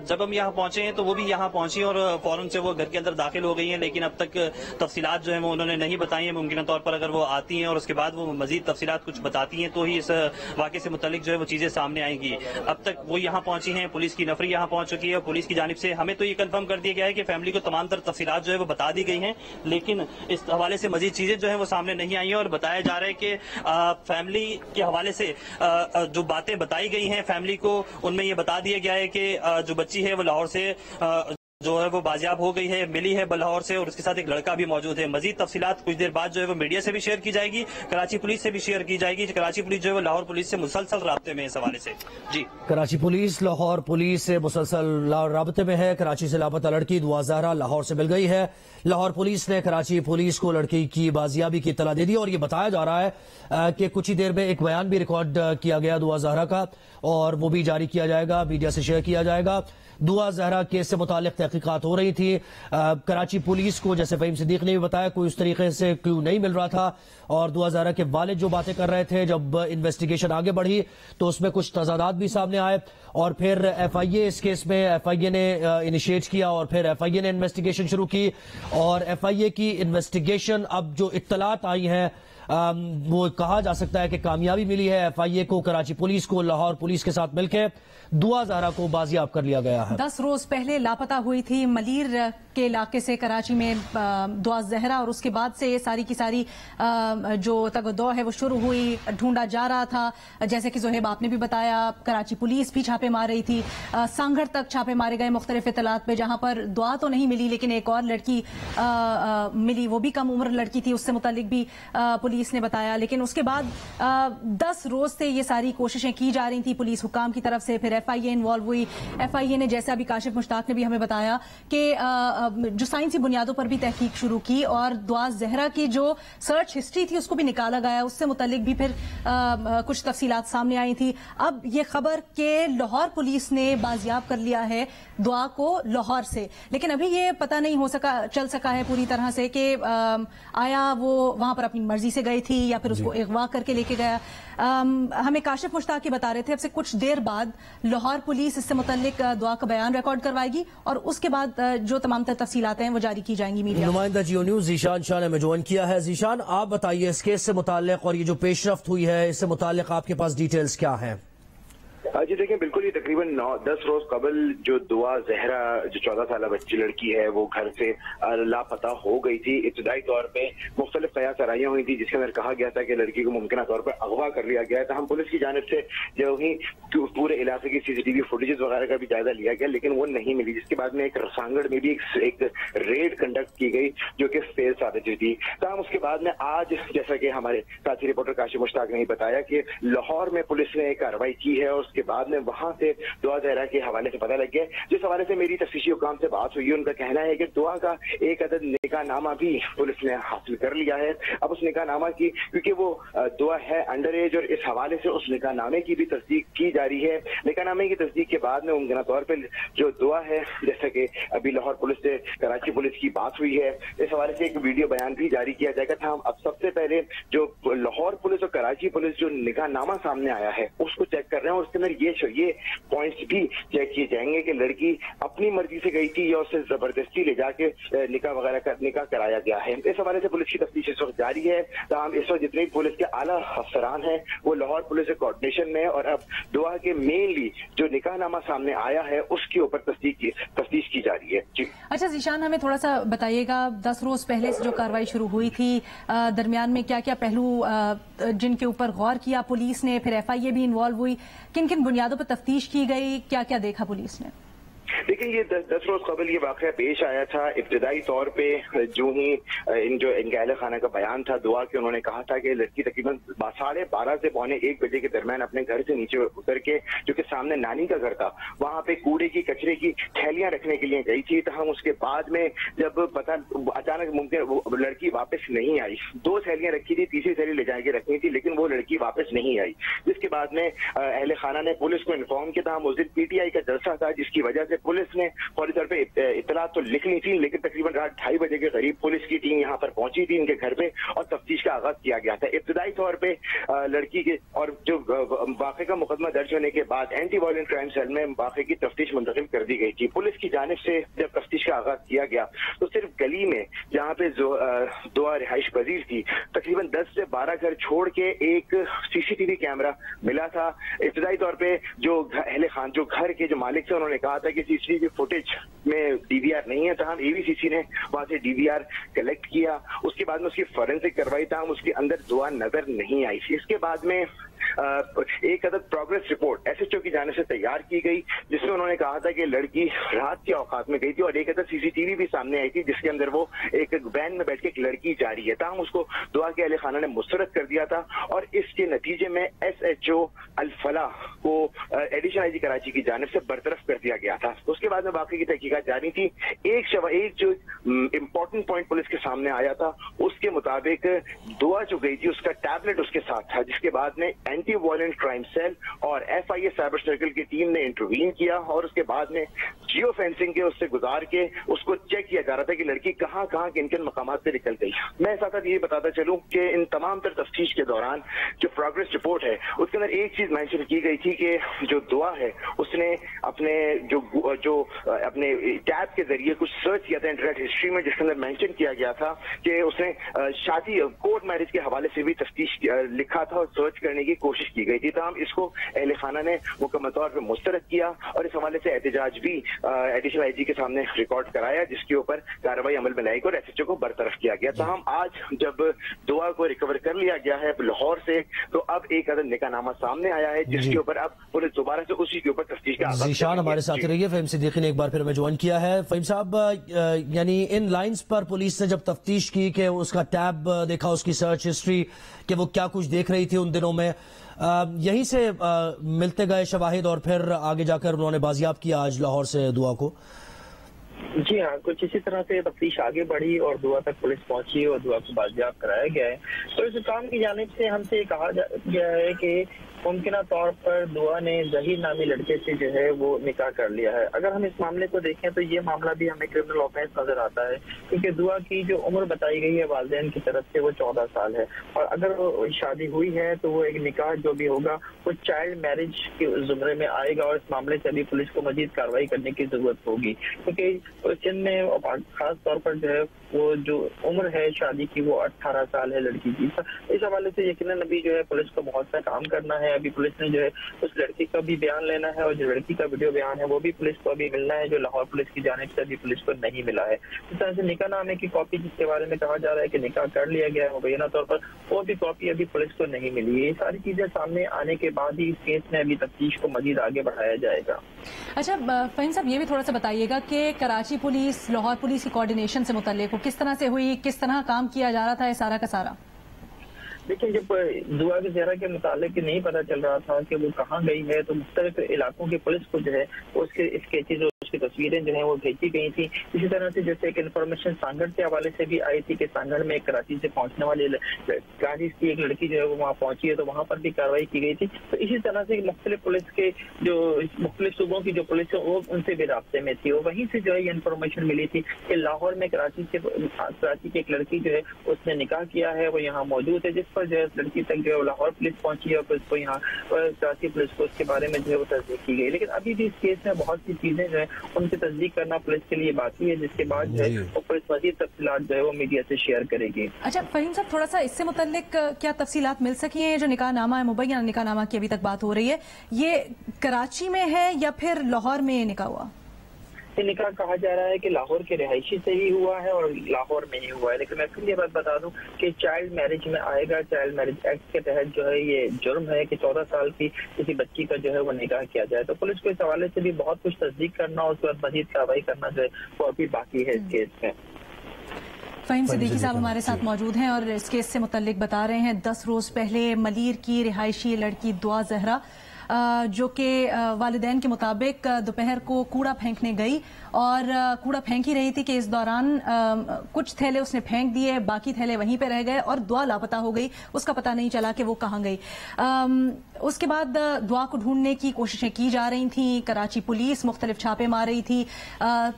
जब हम यहाँ पहुंचे हैं तो वो भी यहाँ पहुंची और फौरन से वो घर के अंदर दाखिल हो गई हैं, लेकिन अब तक तफसीलात जो है वो उन्होंने नहीं बताई हैं। मुमकिन तौर पर अगर वो आती हैं और उसके बाद वो मजीद तफसीलात कुछ बताती हैं तो ही इस वाक़े से मुतल्लिक जो है वो चीज़ें सामने आएंगी। अब तक वो यहाँ पहुंची हैं, पुलिस की नफरी यहाँ पहुंच चुकी है और पुलिस की जानिब से हमें तो ये कंफर्म कर दिया गया है कि फैमिली को तमाम तर तफसीलात जो है वो बता दी गई हैं, लेकिन इस हवाले से मजीद चीज़ें जो है वो सामने नहीं आई हैं और बताया जा रहा है कि फैमिली के हवाले से जो बातें बताई गई हैं फैमिली को, उनमें ये बता दिया गया है कि जो बच्ची है वो लाहौर से जो है वो बाजियाब हो गई है, मिली है लाहौर से और उसके साथ एक लड़का भी मौजूद है। मजीद तफसीलात कुछ देर बाद जो है वो मीडिया से भी शेयर की जाएगी, कराची पुलिस से भी शेयर की जाएगी। कराची पुलिस जो है वो लाहौर पुलिस से मुसलसल राब्ते में इस हवाले से। जी, कराची पुलिस लाहौर पुलिस से मुसलसल राब्ते में है। कराची से लापता लड़की दुआ ज़हरा लाहौर से मिल गई है। लाहौर पुलिस ने कराची पुलिस को लड़की की बाजियाबी की इत्तला दे दी और ये बताया जा रहा है कि कुछ ही देर में एक बयान भी रिकॉर्ड किया गया दुआ ज़हरा का और वो भी जारी किया जाएगा, मीडिया से शेयर किया जाएगा। दुआ ज़हरा केस से मुतालिक तहकीकात हो रही थी। कराची पुलिस को, जैसे फ़हीम सिद्दीक ने भी बताया, कोई उस तरीके से क्यों नहीं मिल रहा था और दुआ ज़हरा के वालिद जो बातें कर रहे थे, जब इन्वेस्टिगेशन आगे बढ़ी तो उसमें कुछ तजादात भी सामने आए और फिर एफआईए इस केस में एफआईए ने इनिशिएट किया और फिर एफआईए ने इन्वेस्टिगेशन शुरू की और एफआईए की इन्वेस्टिगेशन अब जो इत्तलात आई हैं وہ کہا جا سکتا ہے کہ کامیابی ملی ہے FIA کو، کراچی پولیس کو، لاہور پولیس کے ساتھ مل کے دعا زہرا کو بازیاب کر لیا گیا ہے۔ 10 روز پہلے لاپتہ ہوئی تھی ملیر کے علاقے سے کراچی میں دعا زہرا، اور اس کے بعد سے یہ ساری کی ساری جو تگ و دو ہے وہ شروع ہوئی، ڈھونڈا جا رہا تھا۔ جیسے کہ زہیب آپ نے بھی بتایا، کراچی پولیس بھی چھاپے مار رہی تھی، سانگھڑ تک چھاپے مارے گئے مختلف اطلاعات پہ، جہاں پر دعا تو نہیں ملی لیکن ایک اور لڑکی ملی، وہ بھی کم عمر لڑکی تھی، اس سے متعلق بھی پولیس نے بتایا۔ لیکن اس کے بعد 10 روز سے یہ ساری کوششیں کی جا رہی تھیں پولیس حکام کی طرف سے، پھر FIA انوالو ہوئی۔ FIA نے جیسا ابھی کاشف مشتاق نے بھی ہمیں بتایا کہ جو سائنسی بنیادوں پر بھی تحقیق شروع کی، اور دعا زہرا کی جو سرچ ہسٹری تھی اس کو بھی نکالا گیا، اس سے متعلق بھی پھر کچھ تفصیلات سامنے آئی تھی۔ اب یہ خبر کہ لاہور پولیس نے بازیاب کر لیا ہے دعا کو لاہور سے، لیکن ابھی یہ پتہ نہیں چل سکا ہے پوری طرح سے کہ آیا وہ وہاں پر اپنی مرضی سے گئی تھی یا پھر اس کو اغوا کر کے لے کے گیا۔ ہمیں کاشف مشتاق بتا رہے تھے اب سے کچھ دیر بعد لاہور پولیس اس سے متعلق دعا کا بیان ریکارڈ کروائے گی، اور اس کے بعد جو تمام تر تفصیلات ہیں وہ جاری کی جائیں گی میڈیا۔ نمائندہ جیو نیوز ذیشان شاہ نے ہمیں جوائن کیا ہے۔ ذیشان، آپ بتائیے اس کیس سے متعلق اور یہ جو پیش رفت ہوئی ہے اس سے متعلق آپ کے پاس ڈیٹیلز کیا ہیں؟ جی دیکھیں، بالکل یہ تقریباً 10 روز قبل جو دعا زہرا جو 14 سالہ بچی لڑکی ہے وہ گھر سے لاپتہ ہو گئی تھی۔ ابتدائی طور پہ مختلف قیاس آرائیاں ہوئی تھی جس کے اندر کہا گیا تھا کہ لڑکی کو ممکنہ طور پر اغوا کر لیا گیا تھا۔ ہم پولیس کی جانب سے جو ہی پورے علاقے کی CCTV فوٹیجز وغیرہ کا بھی جائزہ لیا گیا لیکن وہ نہیں ملی، جس کے بعد میں ایک سانگڑ میں بھی ایک ریڈ کنڈکٹ کی گئی جو کہ فیل ثابت ہوئی تھی۔ تاہم اس کے بعد میں آج جیسا کہ ہمارے ساتھی رپورٹر کاشف مشتاق نے بتایا کہ لاہور میں پولیس نے ایک کارروائی کی ہے، اور اس کے بعد میں وہاں سے دعا زہرا کے حوالے سے پتہ لگ گیا۔ جس حوالے سے میری تفتیشی حکام سے بات ہوئی، ان کا کہنا ہے کہ دعا کا ایک عدد نکاح نامہ بھی پولیس نے حاصل کر لیا ہے۔ اب اس نکاح نامہ کی، کیونکہ وہ دعا ہے انڈر ایج، اور اس حوالے سے اس نکاح نامے کی بھی تصدیق کی جا رہی ہے۔ نکاح نامے کی تصدیق کے بعد میں ممکنہ طور پہ جو دعا ہے، جیسا کہ ابھی لاہور پولیس سے کراچی پولیس کی بات ہوئی ہے، اس حوالے سے ایک ویڈیو بیان بھی جاری کیا جائے گا تھا۔ اب سب سے پہلے جو لاہور پولیس اور کراچی پولیس جو نکاح نامہ سامنے آیا ہے اس کو چیک کر رہے ہیں، اور اس کے اندر یہ پوائنٹس بھی چیک کیے جائیں گے کہ لڑکی اپنی مرضی سے گئی تھی یا اسے زبردستی لے جا کے نکاح کرایا گیا ہے۔ اس حوالے سے پولیس کی تفتیش اس وقت جاری ہے۔ تاہم اس وقت جتنے پولیس کے اعلیٰ افسران ہیں وہ لاہور پولیس کے کوآرڈینیشن میں، اور اب دعا کے مینلی جو نکاح نامہ سامنے آیا ہے اس کے اوپر تفتیش کی جا رہی ہے۔ جی اچھا ذیشان، ہمیں تھوڑا سا بتائیے گا 10 روز پہلے سے جو کارروائی شروع ہوئی تھی، درمیان میں کیا کیا پہلو جن کے اوپر غور کیا پولیس نے، پھر FIA بھی انوالو ہوئی، کن کن بنیادوں پر تفتیش کی گئی، کیا کیا دیکھا پولیس نے؟ لیکن یہ 10 روز قبل یہ واقعہ پیش آیا تھا۔ ابتدائی طور پہ جو ہی ان کے اہل خانہ کا بیان تھا دعا کے، انہوں نے کہا تھا کہ لڑکی تقریباً 12:30 سے 1:45 بجے کے درمیان اپنے گھر سے نیچے اتر کے، جو کہ سامنے نانی کا گھر تھا، وہاں پہ کوڑے کی کچرے کی تھیلیاں رکھنے کے لیے گئی تھی۔ تاہم اس کے بعد میں جب اچانک ممکن لڑکی واپس نہیں آئی، 2 تھیلیاں رکھی تھی، تیسری تھیلی لے جا کے رکھنی تھی لیکن وہ لڑکی واپس نہیں آئی، جس کے بعد میں اہل خانہ نے پولیس کو انفارم کیا۔ تاہم اس دن PTI کا جلسہ تھا جس کی وجہ سے پولیس نے فوری طور پہ اطلاعات تو لکھ لی تھی، لیکن تقریباً رات 2:30 بجے کے قریب پولیس کی ٹیم یہاں پر پہنچی تھی ان کے گھر پہ، اور تفتیش کا آغاز کیا گیا تھا۔ ابتدائی طور پہ لڑکی کے اور جو واقعے کا مقدمہ درج ہونے کے بعد اینٹی وائلنٹ کرائم سیل میں واقعے کی تفتیش منتقل کر دی گئی تھی۔ پولیس کی جانب سے جب تفتیش کا آغاز کیا گیا تو صرف گلی میں جہاں پہ دعا رہائش پذیر تھی، تقریباً 10 سے 12 گھر چھوڑ کے ایک CCTV کیمرہ ملا تھا۔ ابتدائی طور پہ جو اہل خان جو گھر کے جو مالک تھے انہوں نے کہا تھا کہ CCTV فوٹیج میں DVR نہیں ہے، تاہم AVCC نے وہاں سے DVR کلیکٹ کیا۔ اس کے بعد میں اس کی فورینسک کروائی، تاہم اس کے اندر دعا نظر نہیں آئی۔ اس کے بعد میں ایک عدد پروگریس رپورٹ SHO کی جانب سے تیار کی گئی جس میں انہوں نے کہا تھا کہ لڑکی رات کے اوقات میں گئی تھی، اور ایک عدد CCTV بھی سامنے آئی تھی جس کے اندر وہ ایک وین میں بیٹھ کے ایک لڑکی جا رہی ہے۔ تاہم اس کو دعا کے اہل خانہ نے مسترد کر دیا تھا، اور اس کے نتیجے میں SHO الفلاح کو ایڈیشنل IG کراچی کی جانب سے برطرف کر دیا گیا تھا۔ اس کے بعد میں واقعے کی تحقیقات جاری تھی۔ ایک جو امپورٹنٹ پوائنٹ پولیس کے سامنے آیا تھا، اس کے مطابق دعا جو گئی تھی اس کا ٹیبلٹ اس کے ساتھ تھا، جس کے بعد میں اینٹی وائلنٹ کرائم سیل اور FIA سائبر سرکل کی ٹیم نے انٹروین کیا اور اس کے بعد میں جیو فینسنگ کے اس سے گزار کے اس کو چیک کیا جا رہا تھا کہ لڑکی کہاں کہاں کن کن مقامات سے نکل گئی. میں ساتھ ساتھ یہ بتاتا چلوں کہ ان تمام تر تفتیش کے دوران جو پروگرس رپورٹ ہے اس کے اندر ایک چیز مینشن کی گئی تھی کہ جو دعا ہے اس نے اپنے جو اپنے ٹیب کے ذریعے کچھ سرچ کیا تھا انٹرنیٹ ہسٹری میں، جس کے اندر مینشن کیا گیا تھا کہ اس نے شادی کورٹ میرج کے حوالے سے بھی تفتیش لکھا تھا اور سرچ کرنے کی کوشش کی گئی تھی. تاہم اس کو اہل خانہ نے مکمل طور پہ مسترد کیا اور اس حوالے سے احتجاج بھی ایڈیشنل آئی جی کے سامنے ریکارڈ کرایا، جس کے اوپر کارروائی عمل میں لائی گئی اور ایس ایچ او کو برطرف کیا گیا. تاہم آج جب دعا کو ریکور کر لیا گیا ہے لاہور سے تو اب ایک عدد نکاح نامہ سامنے آیا ہے جس کے اوپر اب پولیس دوبارہ سے اسی کے اوپر تفتیش کا آغاز. ذیشان ہمارے ساتھ رہیے. فہیم صدیقی نے ایک بار پھر ہمیں جوائن کیا ہے. فہیم صاحب، یعنی ان لائنز پر پولیس نے جب تفتیش کی کہ اس کا ٹیب دیکھا، اس کی سرچ ہسٹری کہ وہ کیا کچھ دیکھ رہی تھی ان دنوں میں، یہیں سے ملتے گئے شواہد اور پھر آگے جا کر انہوں نے بازیاب کیا آج لاہور سے دعا کو. جی ہاں، کچھ اسی طرح سے تفتیش آگے بڑھی اور دعا تک پولیس پہنچی اور دعا کو بازیاب کرایا گیا ہے. تو اس کام کی جانب سے ہم سے یہ کہا گیا ہے کہ ممکنہ طور پر دعا نے ظہیر نامی لڑکے سے جو ہے وہ نکاح کر لیا ہے. اگر ہم اس معاملے کو دیکھیں تو یہ معاملہ بھی ہمیں کرمنل آفینس نظر آتا ہے، کیونکہ دعا کی جو عمر بتائی گئی ہے والدین کی طرف سے وہ 14 سال ہے، اور اگر وہ شادی ہوئی ہے تو وہ ایک نکاح جو بھی ہوگا وہ چائلڈ میرج کے زمرے میں آئے گا، اور اس معاملے سے ابھی پولیس کو مزید کارروائی کرنے کی ضرورت ہوگی، کیونکہ چین میں خاص طور پر جو ہے وہ جو عمر ہے شادی کی وہ 18 سال ہے لڑکی کی. اس حوالے سے یقیناً ابھی جو ہے پولیس کو بہت سا کام کرنا ہے. ابھی پولیس نے جو ہے اس لڑکی کا بھی بیان لینا ہے، اور جو لڑکی کا ویڈیو بیان ہے وہ بھی پولیس کو ابھی ملنا ہے، جو لاہور پولیس کی جانب سے ابھی پولیس کو نہیں ملا ہے. اس طرح سے نکاح نامے کی کاپی جس کے بارے میں کہا جا رہا ہے کہ نکاح کر لیا گیا ہے مبینہ طور پر، وہ بھی کاپی ابھی پولیس کو نہیں ملی ہے. یہ ساری چیزیں سامنے آنے کے بعد ہی اس کیس میں ابھی تفتیش کو مزید آگے بڑھایا جائے گا. اچھا فہیم صاحب، یہ بھی تھوڑا سا بتائیے گا کہ کراچی پولیس لاہور پولیس کی کوارڈینیشن سے متعلق کس طرح سے ہوئی، کس طرح کام کیا جا رہا تھا یہ سارا کا سارا؟ لیکن جب دعا کے چہرہ کے متعلق نہیں پتا چل رہا تھا کہ وہ کہاں گئی ہے تو مختلف علاقوں کی پولیس کو جو ہے اس کے اسکیچز اور اس کی تصویریں جو ہیں وہ بھیجی گئی تھیں. اسی طرح سے جیسے ایک انفارمیشن سانگڑ کے حوالے سے بھی آئی تھی کہ سانگڑ میں کراچی سے پہنچنے والی کراچی کی ایک لڑکی جو ہے وہ وہاں پہنچی ہے، تو وہاں پر بھی کارروائی کی گئی تھی. تو اسی طرح سے مختلف پولیس کے جو مختلف صوبوں کی جو پولیس ہے وہ ان سے بھی رابطے میں تھی، اور وہیں سے جو ہے یہ انفارمیشن ملی تھی کہ لاہور میں کراچی کی ایک لڑکی جو ہے اس نے نکاح کیا ہے، وہ یہاں موجود ہے، جس پر جو ہے لڑکی تک جو ہے لاہور پولیس پہنچی ہے اور پھر اس کو یہاں کراچی پولیس کو اس کے بارے میں جو ہے وہ تصدیق کی گئی. لیکن ابھی بھی اس کیس میں بہت سی چیزیں جو ہے ان کی تصدیق کرنا پولیس کے لیے باقی ہے، جس کے بعد جو ہے وہ پولیس مزید تفصیلات جو ہے وہ میڈیا سے شیئر کرے گی. اچھا فہیم صاحب، تھوڑا سا اس سے متعلق کیا تفصیلات مل سکی ہیں؟ جو نکاح نامہ ہے، مبینہ نکاح نامہ کی ابھی تک بات ہو رہی ہے، یہ کراچی میں ہے یا پھر لاہور میں نکاح ہوا؟ یہ نکاح کہا جا رہا ہے کہ لاہور کے رہائشی سے ہی ہوا ہے اور لاہور میں ہی ہوا ہے. لیکن میں پھر یہ بات بتا دوں کہ چائلڈ میرج میں آئے گا. چائلڈ میرج ایکٹ کے تحت جو ہے یہ جرم ہے کہ 14 سال کی کسی بچی کا جو ہے وہ نکاح کیا جائے. تو پولیس کو اس حوالے سے بھی بہت کچھ تصدیق کرنا اور اس کے بعد مزید کارروائی کرنا جو ہے وہ ابھی باقی ہے اس کیس میں. فہیم صدیقی صاحب ہمارے ساتھ موجود ہیں اور اس کیس سے متعلق بتا رہے ہیں. 10 روز پہلے ملیر کی رہائشی لڑکی دعا زہرا جو کہ والدین کے مطابق دوپہر کو کوڑا پھینکنے گئی اور کوڑا پھینک ہی رہی تھی کہ اس دوران کچھ تھیلے اس نے پھینک دیے، باقی تھیلے وہیں پہ رہ گئے اور دعا لاپتہ ہو گئی. اس کا پتہ نہیں چلا کہ وہ کہاں گئی. اس کے بعد دعا کو ڈھونڈنے کی کوششیں کی جا رہی تھیں. کراچی پولیس مختلف چھاپے مار رہی تھی.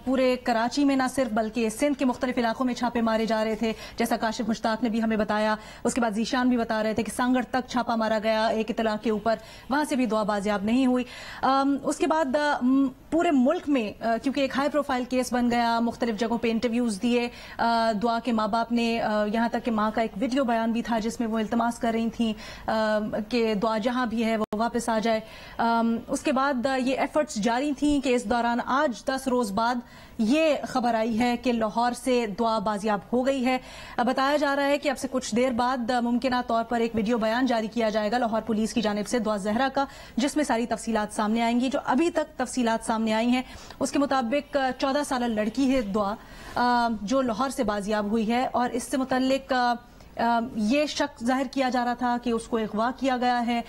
پورے کراچی میں نہ صرف بلکہ سندھ کے مختلف علاقوں میں چھاپے مارے جا رہے تھے، جیسا کاشف مشتاق نے بھی ہمیں بتایا. اس کے بعد ذیشان بھی بتا رہے تھے کہ سانگڑ تک چھاپا مارا گیا ایک اطلاع کے اوپر، وہاں سے بھی دعا بازیاب نہیں ہوئی. اس کے بعد پورے ملک میں کیونکہ ایک ہائی پروفائل کیس بن گیا، مختلف جگہوں پہ انٹرویوز دیے دعا کے ماں باپ نے، یہاں تک کہ ماں کا ایک ویڈیو بیان بھی تھا جس میں وہ التماس کر رہی تھیں کہ دعا جہاں بھی ہے وہ واپس آ جائے. اس کے بعد یہ ایفرٹس جاری تھیں کہ اس دوران آج 10 روز بعد یہ خبر آئی ہے کہ لاہور سے دعا بازیاب ہو گئی ہے. بتایا جا رہا ہے کہ اب سے کچھ دیر بعد ممکنہ طور پر ایک ویڈیو بیان جاری کیا جائے گا لاہور پولیس کی جانب سے دعا زہرا کا، جس میں ساری تفصیلات سامنے آئیں گی. جو ابھی تک تفصیلات سامنے آئی ہیں اس کے مطابق 14 سالہ لڑکی ہے دعا جو لاہور سے بازیاب ہوئی ہے، اور اس سے متعلق یہ شک ظاہر کیا جا رہا تھا کہ اس کو اغوا کیا گیا ہے.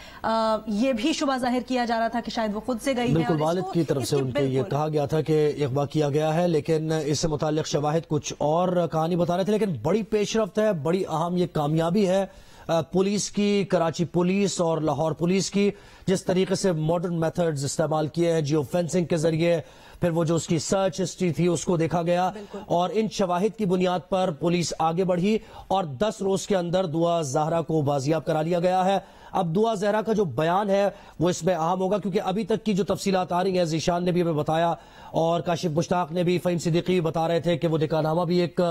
یہ بھی شبہ ظاہر کیا جا رہا تھا کہ شاید وہ خود سے گئی ہے. بالکل، والد کی طرف سے ان کے یہ کہا گیا تھا کہ اغوا کیا گیا ہے، لیکن اس سے متعلق شواہد کچھ اور کہانی بتا رہے تھے. لیکن بڑی پیش رفت ہے، بڑی اہم یہ کامیابی ہے पुलिस की, कराची पुलिस और लाहौर पुलिस की जिस तरीके से मॉडर्न मेथड्स इस्तेमाल किए हैं, जियो फेंसिंग के जरिए, फिर वो जो उसकी सर्च हिस्ट्री थी उसको देखा गया और इन शवाहिद की बुनियाद पर पुलिस आगे बढ़ी और 10 रोज के अंदर दुआ ज़हरा को बाजियाब करा लिया गया है। अब दुआ ज़हरा का जो बयान है वो इसमें अहम होगा, क्योंकि अभी तक की जो तफसीलात आ रही हैं, ज़ीशान ने भी हमें बताया और काशिफ मुश्ताक ने भी, फ़हीम सिद्दीकी बता रहे थे कि वो निकाहनामा भी एक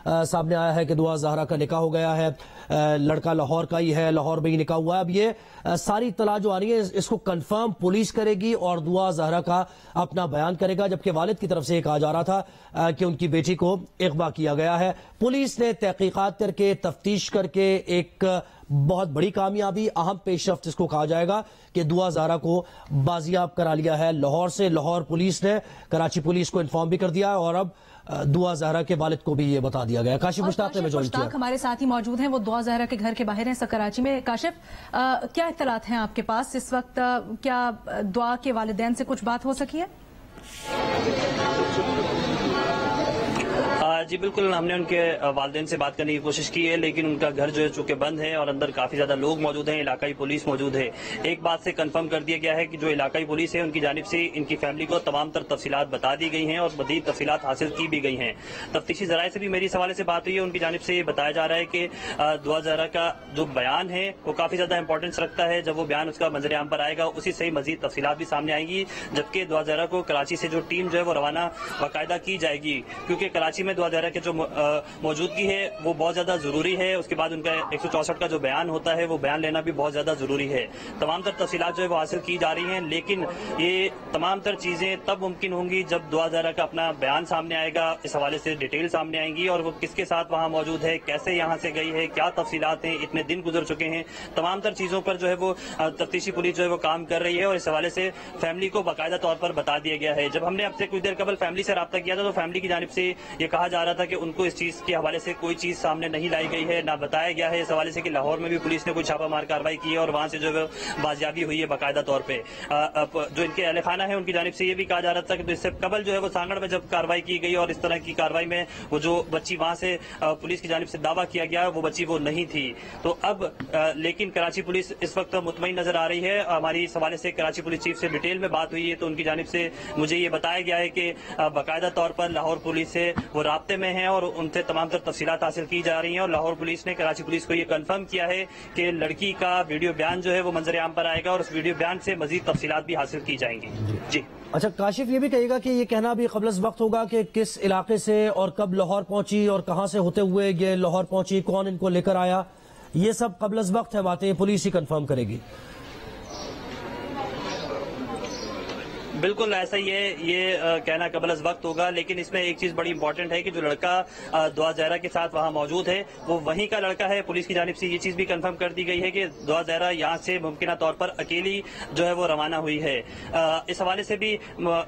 सामने आया है कि दुआ ज़हरा का निकाह हो गया है, लड़का लाहौर का ही है, लाहौर में ही निकाह हुआ है। अब ये सारी इत्तला जो आ रही है इसको कंफर्म पुलिस करेगी और दुआ ज़हरा का अपना बयान करेगा, जबकि वालिद की तरफ से कहा जा रहा था कि उनकी बेटी को अगवा किया गया है। पुलिस ने तहकीकात करके, तफ्तीश करके एक बहुत बड़ी कामयाबी, अहम पेशरफ्त इसको कहा जाएगा कि दुआ ज़हरा को बाजियाब करा लिया है लाहौर से। लाहौर पुलिस ने कराची पुलिस को इन्फॉर्म भी कर दिया है और अब दुआ ज़हरा के वालिद को भी ये बता दिया गया। काशिफ मुश्ताक ने ज्वाइन किया, हमारे साथ ही मौजूद हैं, वो दुआ ज़हरा के घर के बाहर हैं कराची में। काशिफ, क्या इत्तलात हैं आपके पास इस वक्त? क्या दुआ के वालिदैन से कुछ बात हो सकी है? जी बिल्कुल, हमने उनके वालिदैन से बात करने की कोशिश की है, लेकिन उनका घर जो है चूंकि बंद है और अंदर काफी ज्यादा लोग मौजूद हैं, इलाकाई पुलिस मौजूद है। एक बात से कंफर्म कर दिया गया है कि जो इलाकाई पुलिस है उनकी जानिब से इनकी फैमिली को तमाम तर तफसीलात बता दी गई हैं और मज़ीद तफसीलात हासिल की भी गई हैं। तफ्तीशी ज़राए से भी मेरी इस हवाले से बात हुई है, उनकी जानिब से ये बताया जा रहा है कि दुआ ज़हरा का जो बयान है वो काफी ज्यादा इंपॉर्टेंस रखता है। जब वो बयान उसका मंजर आम पर आएगा उसी से मज़ीद तफसीलात भी सामने आएंगी, जबकि दुआ ज़हरा को कराची से जो टीम जो है वो रवाना बाकायदा की जाएगी, क्योंकि कराची में दुआ ज़हरा के जो मौजूदगी है वो बहुत ज्यादा जरूरी है। उसके बाद उनका 164 का जो बयान होता है वो बयान लेना भी बहुत ज्यादा जरूरी है। तमाम तर तफसीलात जो है वो हासिल की जा रही हैं, लेकिन ये तमाम तर चीजें तब मुमकिन होंगी जब दुआ ज़हरा का अपना बयान सामने आएगा, इस हवाले से डिटेल सामने आएंगी और वो किसके साथ वहां मौजूद है, कैसे यहाँ से गई है, क्या तफसीलात हैं, इतने दिन गुजर चुके हैं, तमाम तर चीजों पर जो है वो तफ्तीशी पुलिस जो है वो काम कर रही है और इस हवाले से फैमिली को बाकायदा तौर पर बता दिया गया है। जब हमने अब से कुछ देर कबल फैमिली से रब्ता किया था तो फैमिली की जानिब से ये कहा जा रहा था कि उनको इस चीज के हवाले से कोई चीज सामने नहीं लाई गई है, ना बताया गया है इस हवाले से कि लाहौर में भी पुलिस ने कोई छापामार कार्रवाई की है और वहां से जो है बाजियाबी हुई है बाकायदा तौर पे। जो इनके अहले खाना है उनकी जानिब से ये भी कहा जा रहा था कि इससे कबल जो है वो सांगड़ में जब कार्रवाई की गई और इस तरह की कार्रवाई में वो जो बच्ची वहां से पुलिस की जानिब से दावा किया गया वो बच्ची वो नहीं थी। तो अब लेकिन कराची पुलिस इस वक्त मुतमईन नजर आ रही है। हमारी इस हवाले से कराची पुलिस चीफ से डिटेल में बात हुई है तो उनकी जानिब से मुझे ये बताया गया है कि बाकायदा तौर पर लाहौर पुलिस से वो राब्ते में हैं और उनसे तमाम तर तफसीलात हासिल की जा रही हैं और लाहौर पुलिस ने कराची पुलिस को ये कंफर्म किया है कि लड़की का वीडियो बयान जो है वो मंजर आम पर आएगा और उस वीडियो बयान से मजीद तफसीलात भी हासिल की जाएंगी। जी अच्छा काशिफ, ये भी कहेगा कि ये कहना भी क़ब्ल वक्त होगा कि किस इलाके से और कब लाहौर पहुंची और कहां से होते हुए ये लाहौर पहुंची, कौन इनको लेकर आया, ये सब क़ब्ल वक्त है बातें, पुलिस ही कंफर्म करेगी। बिल्कुल ऐसा ही है, ये कहना कबल अज़ वक्त होगा, लेकिन इसमें एक चीज बड़ी इंपॉर्टेंट है कि जो लड़का दुआ ज़हरा के साथ वहां मौजूद है वो वहीं का लड़का है। पुलिस की जानिब से ये चीज भी कंफर्म कर दी गई है कि दुआ ज़हरा यहाँ से मुमकिन तौर पर अकेली जो है वो रवाना हुई है। इस हवाले से भी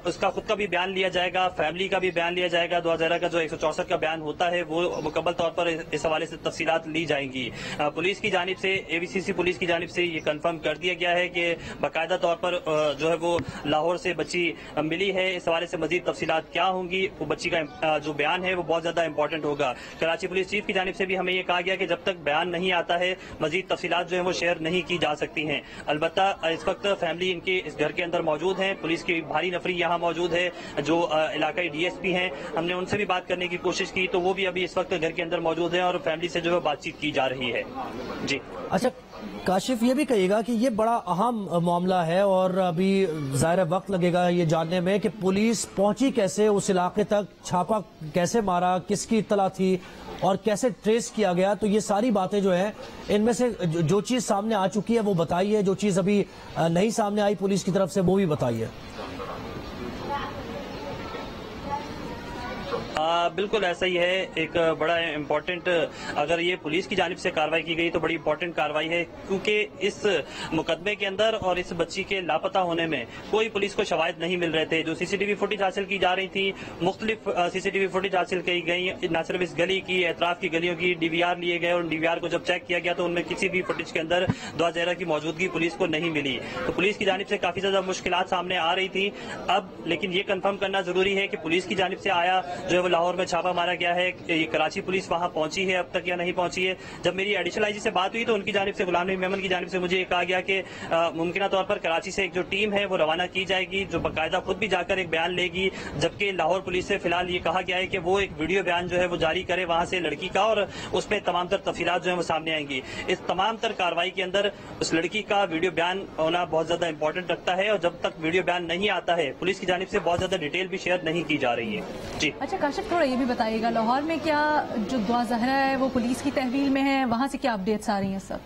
उसका खुद का भी बयान लिया जाएगा, फैमिली का भी बयान लिया जाएगा। दुआ ज़हरा का जो 164 का बयान होता है वो मुकम्मल तौर पर इस हवाले से तफसीलात ली जाएंगी। पुलिस की जानिब से, ABCC पुलिस की जानिब से ये कंफर्म कर दिया गया है कि बाकायदा तौर पर जो है वो लाहौर से बच्ची मिली है। इस हवाले से मजीद तफसीलात क्या होंगी, वो बच्ची का जो बयान है वो बहुत ज्यादा इंपॉर्टेंट होगा। कराची पुलिस चीफ की जानिब से भी हमें ये कहा गया कि जब तक बयान नहीं आता है मजीद तफसीलात जो है वो शेयर नहीं की जा सकती हैं। अलबत्ता इस वक्त फैमिली इनके इस घर के अंदर मौजूद है, पुलिस की भारी नफरी यहाँ मौजूद है, जो इलाकाई DSP हैं, हमने उनसे भी बात करने की कोशिश की तो वो भी अभी इस वक्त घर के अंदर मौजूद है और फैमिली से जो है बातचीत की जा रही है। जी अच्छा काशिफ, ये भी कहिएगा कि ये बड़ा अहम मामला है और अभी ज़ाहिर वक्त लगेगा ये जानने में कि पुलिस पहुंची कैसे उस इलाके तक, छापा कैसे मारा, किसकी इत्तला थी और कैसे ट्रेस किया गया। तो ये सारी बातें जो है इनमें से जो चीज़ सामने आ चुकी है वो बताइए, जो चीज़ अभी नहीं सामने आई पुलिस की तरफ से वो भी बताइए। बिल्कुल ऐसा ही है, एक बड़ा इम्पोर्टेंट, अगर ये पुलिस की जानिब से कार्रवाई की गई तो बड़ी इंपॉर्टेंट कार्रवाई है, क्योंकि इस मुकदमे के अंदर और इस बच्ची के लापता होने में कोई पुलिस को शवाहिद नहीं मिल रहे थे। जो CCTV फुटेज हासिल की जा रही थी, मुख्तलिफ CCTV फुटेज हासिल की गई, न सिर्फ इस गली की, एतराफ की गलियों की DVR लिए गए और DVR को जब चेक किया गया तो उनमें किसी भी फुटेज के अंदर दुआ ज़हरा की मौजूदगी पुलिस को नहीं मिली। तो पुलिस की जानिब से काफी ज्यादा मुश्किलात सामने आ रही थी अब, लेकिन ये कंफर्म करना जरूरी है कि पुलिस की जानिब से आया जो है वो लाहौर में छापा मारा गया है। कराची पुलिस वहां पहुंची है अब तक या नहीं पहुंची है। जब मेरी एडिशनल आईजी से बात हुई तो उनकी जानिब से, गुलाम नबी मेमन की जानिब से मुझे कहा गया कि मुमकिन तौर पर कराची से एक जो टीम है वो रवाना की जाएगी, जो बाकायदा खुद भी जाकर एक बयान लेगी। जबकि लाहौर पुलिस से फिलहाल ये कहा गया है कि वो एक वीडियो बयान जो है वो जारी करे वहां से लड़की का, और उसमें तमाम तर तफसीलात जो है वो सामने आएंगी। इस तमाम तर कार्रवाई के अंदर उस लड़की का वीडियो बयान होना बहुत ज्यादा इंपॉर्टेंट रखता है, और जब तक वीडियो बयान नहीं आता है पुलिस की जानिब से बहुत ज्यादा डिटेल भी शेयर नहीं की जा रही है। जी अच्छा काशिफ, थोड़ा ये भी बताइएगा, लाहौर में क्या जो दुआ ज़हरा है वो पुलिस की तहवील में है, वहां से क्या अपडेट्स आ रही हैं सब?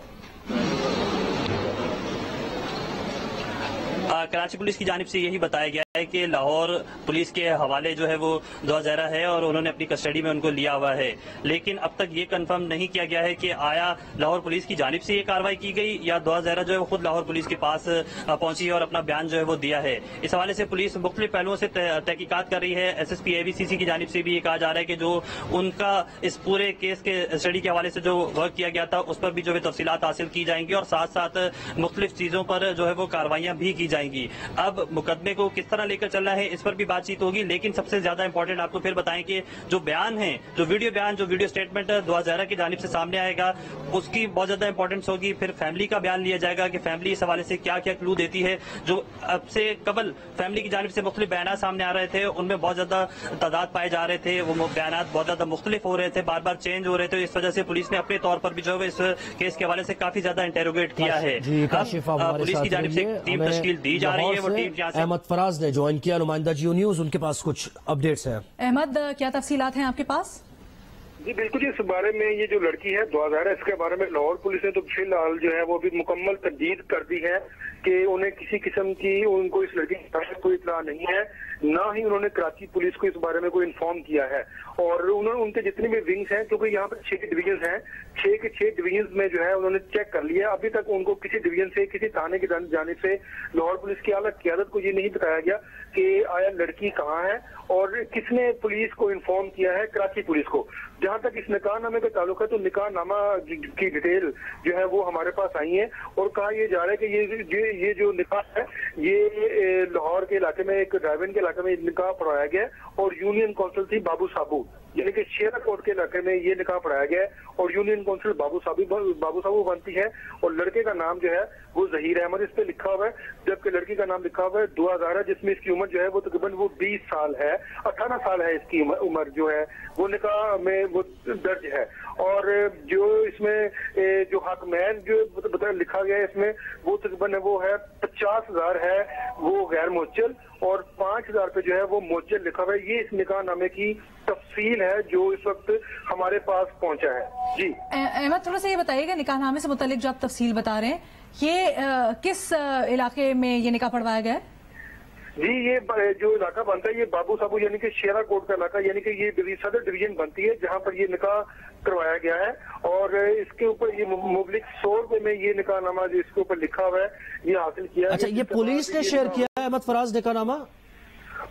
कराची पुलिस की जानिब से यही बताया गया है कि लाहौर पुलिस के हवाले जो है वो दुआ ज़हरा है और उन्होंने अपनी कस्टडी में उनको लिया हुआ है। लेकिन अब तक ये कंफर्म नहीं किया गया है कि आया लाहौर पुलिस की जानिब से ये कार्रवाई की गई या दुआ ज़हरा जो है वो खुद लाहौर पुलिस के पास पहुंची है और अपना बयान जो है वो दिया है। इस हवाले से पुलिस मुख्तलिफ पहलुओं से तहकीकात कर रही है। SSP ABCC की जानिब से भी ये कहा जा रहा है कि जो उनका इस पूरे केस के स्टडी के हवाले से जो वर्क किया गया था उस पर भी जो है तफसीलात हासिल की जाएंगी और साथ साथ मुख्तलिफ चीजों पर जो है वो कार्रवाइयां भी की जाएंगी। अब मुकदमे को किस तरह लेकर चलना है इस पर भी बातचीत होगी। लेकिन सबसे ज्यादा इंपॉर्टेंट आपको फिर बताएं कि जो बयान है, जो वीडियो बयान, जो वीडियो स्टेटमेंट दुआ ज़हरा की जानिब से सामने आएगा उसकी बहुत ज्यादा इंपॉर्टेंस होगी। फिर फैमिली का बयान लिया जाएगा कि फैमिली इस हवाले से क्या क्या क्लू देती है। जो अब से कबल फैमिली की जानिब से मुख्तलिफ बयान सामने आ रहे थे उनमें बहुत ज्यादा तादाद पाए जा रहे थे, वो बयान बहुत ज्यादा मुख्तलिफ हो रहे थे, बार बार चेंज हो रहे थे। इस वजह से पुलिस ने अपने तौर पर भी जो है इस केस के हवाले से काफी ज्यादा इंटेरोगेट किया है। पुलिस की जानिब से टीम तश्कील दी जा रही है। वो टीम अहमद फराज ने ज्वाइन किया, नुमाइंदा जियो न्यूज, उनके पास कुछ अपडेट्स हैं। अहमद, क्या तफसीलात हैं आपके पास? जी बिल्कुल, इस बारे में ये जो लड़की है दुआ ज़हरा, इसके बारे में लाहौर पुलिस ने तो फिलहाल जो है वो भी मुकम्मल तजदीद कर दी है कि उन्हें किसी किस्म की उनको इस लड़की की तरफ कोई इत्तला नहीं है, ना ही उन्होंने कराची पुलिस को इस बारे में कोई इन्फॉर्म किया है। और उन्होंने उनके जितने भी विंग्स हैं, क्योंकि यहाँ पर 6 डिवीजन हैं, 6 के 6 डिवीजन में जो है उन्होंने चेक कर लिया। अभी तक उनको किसी डिवीजन से, किसी थाने की जानिब से लाहौर पुलिस की आला क़यादत को ये नहीं बताया गया कि आया लड़की कहाँ है और किसने पुलिस को इन्फॉर्म किया है, कराची पुलिस को। जहां तक इस निकाहनामे का ताल्लुक है तो निकाहनामा की डिटेल जो है वो हमारे पास आई है और कहा यह जा रहा है कि ये जो निकाह है ये लाहौर के इलाके में, एक ड्राइविंग के इलाके में निकाह पढ़ाया गया और यूनियन काउंसिल थी बाबू साबू, यानी कि शेरा कोट के इलाके में ये निकाह पढ़ाया गया है और यूनियन काउंसिल बाबू साबू बनती है और लड़के का नाम जो है वो जहीर अहमद इस पे लिखा हुआ है, जबकि लड़की का नाम लिखा हुआ है दुआ ज़हरा, जिसमें इसकी उम्र जो है वो तकरीबन वो 20 साल है, 18 साल है इसकी उम्र जो है वो निकाह में वो दर्ज है। और जो इसमें जो हकमैन जो लिखा गया है इसमें वो तकरीबन वो है 50,000 है वो गैर मोचल और 5,000 पे जो है वो मोचल लिखा हुआ है। ये इस निकाह नामे की तफसील है जो इस वक्त हमारे पास पहुंचा है। जी अहमद, थोड़ा सा ये बताइएगा, निकाहनामे से मुतालिक जो आप तफसील बता रहे हैं ये किस इलाके में ये निकाह पढ़वाया गया है? जी ये जो इलाका बनता है ये बाबू साबू यानी कि शेरा कोट का इलाका, यानी कि ये सदर डिवीजन बनती है जहां पर ये निकाह करवाया गया है और इसके ऊपर ये मुबलिक 100 रुपए में ये निकाहनामा जो इसके ऊपर लिखा हुआ है ये हासिल किया। अच्छा, ये पुलिस ने शेयर किया है अहमद फराज निकाहनामा?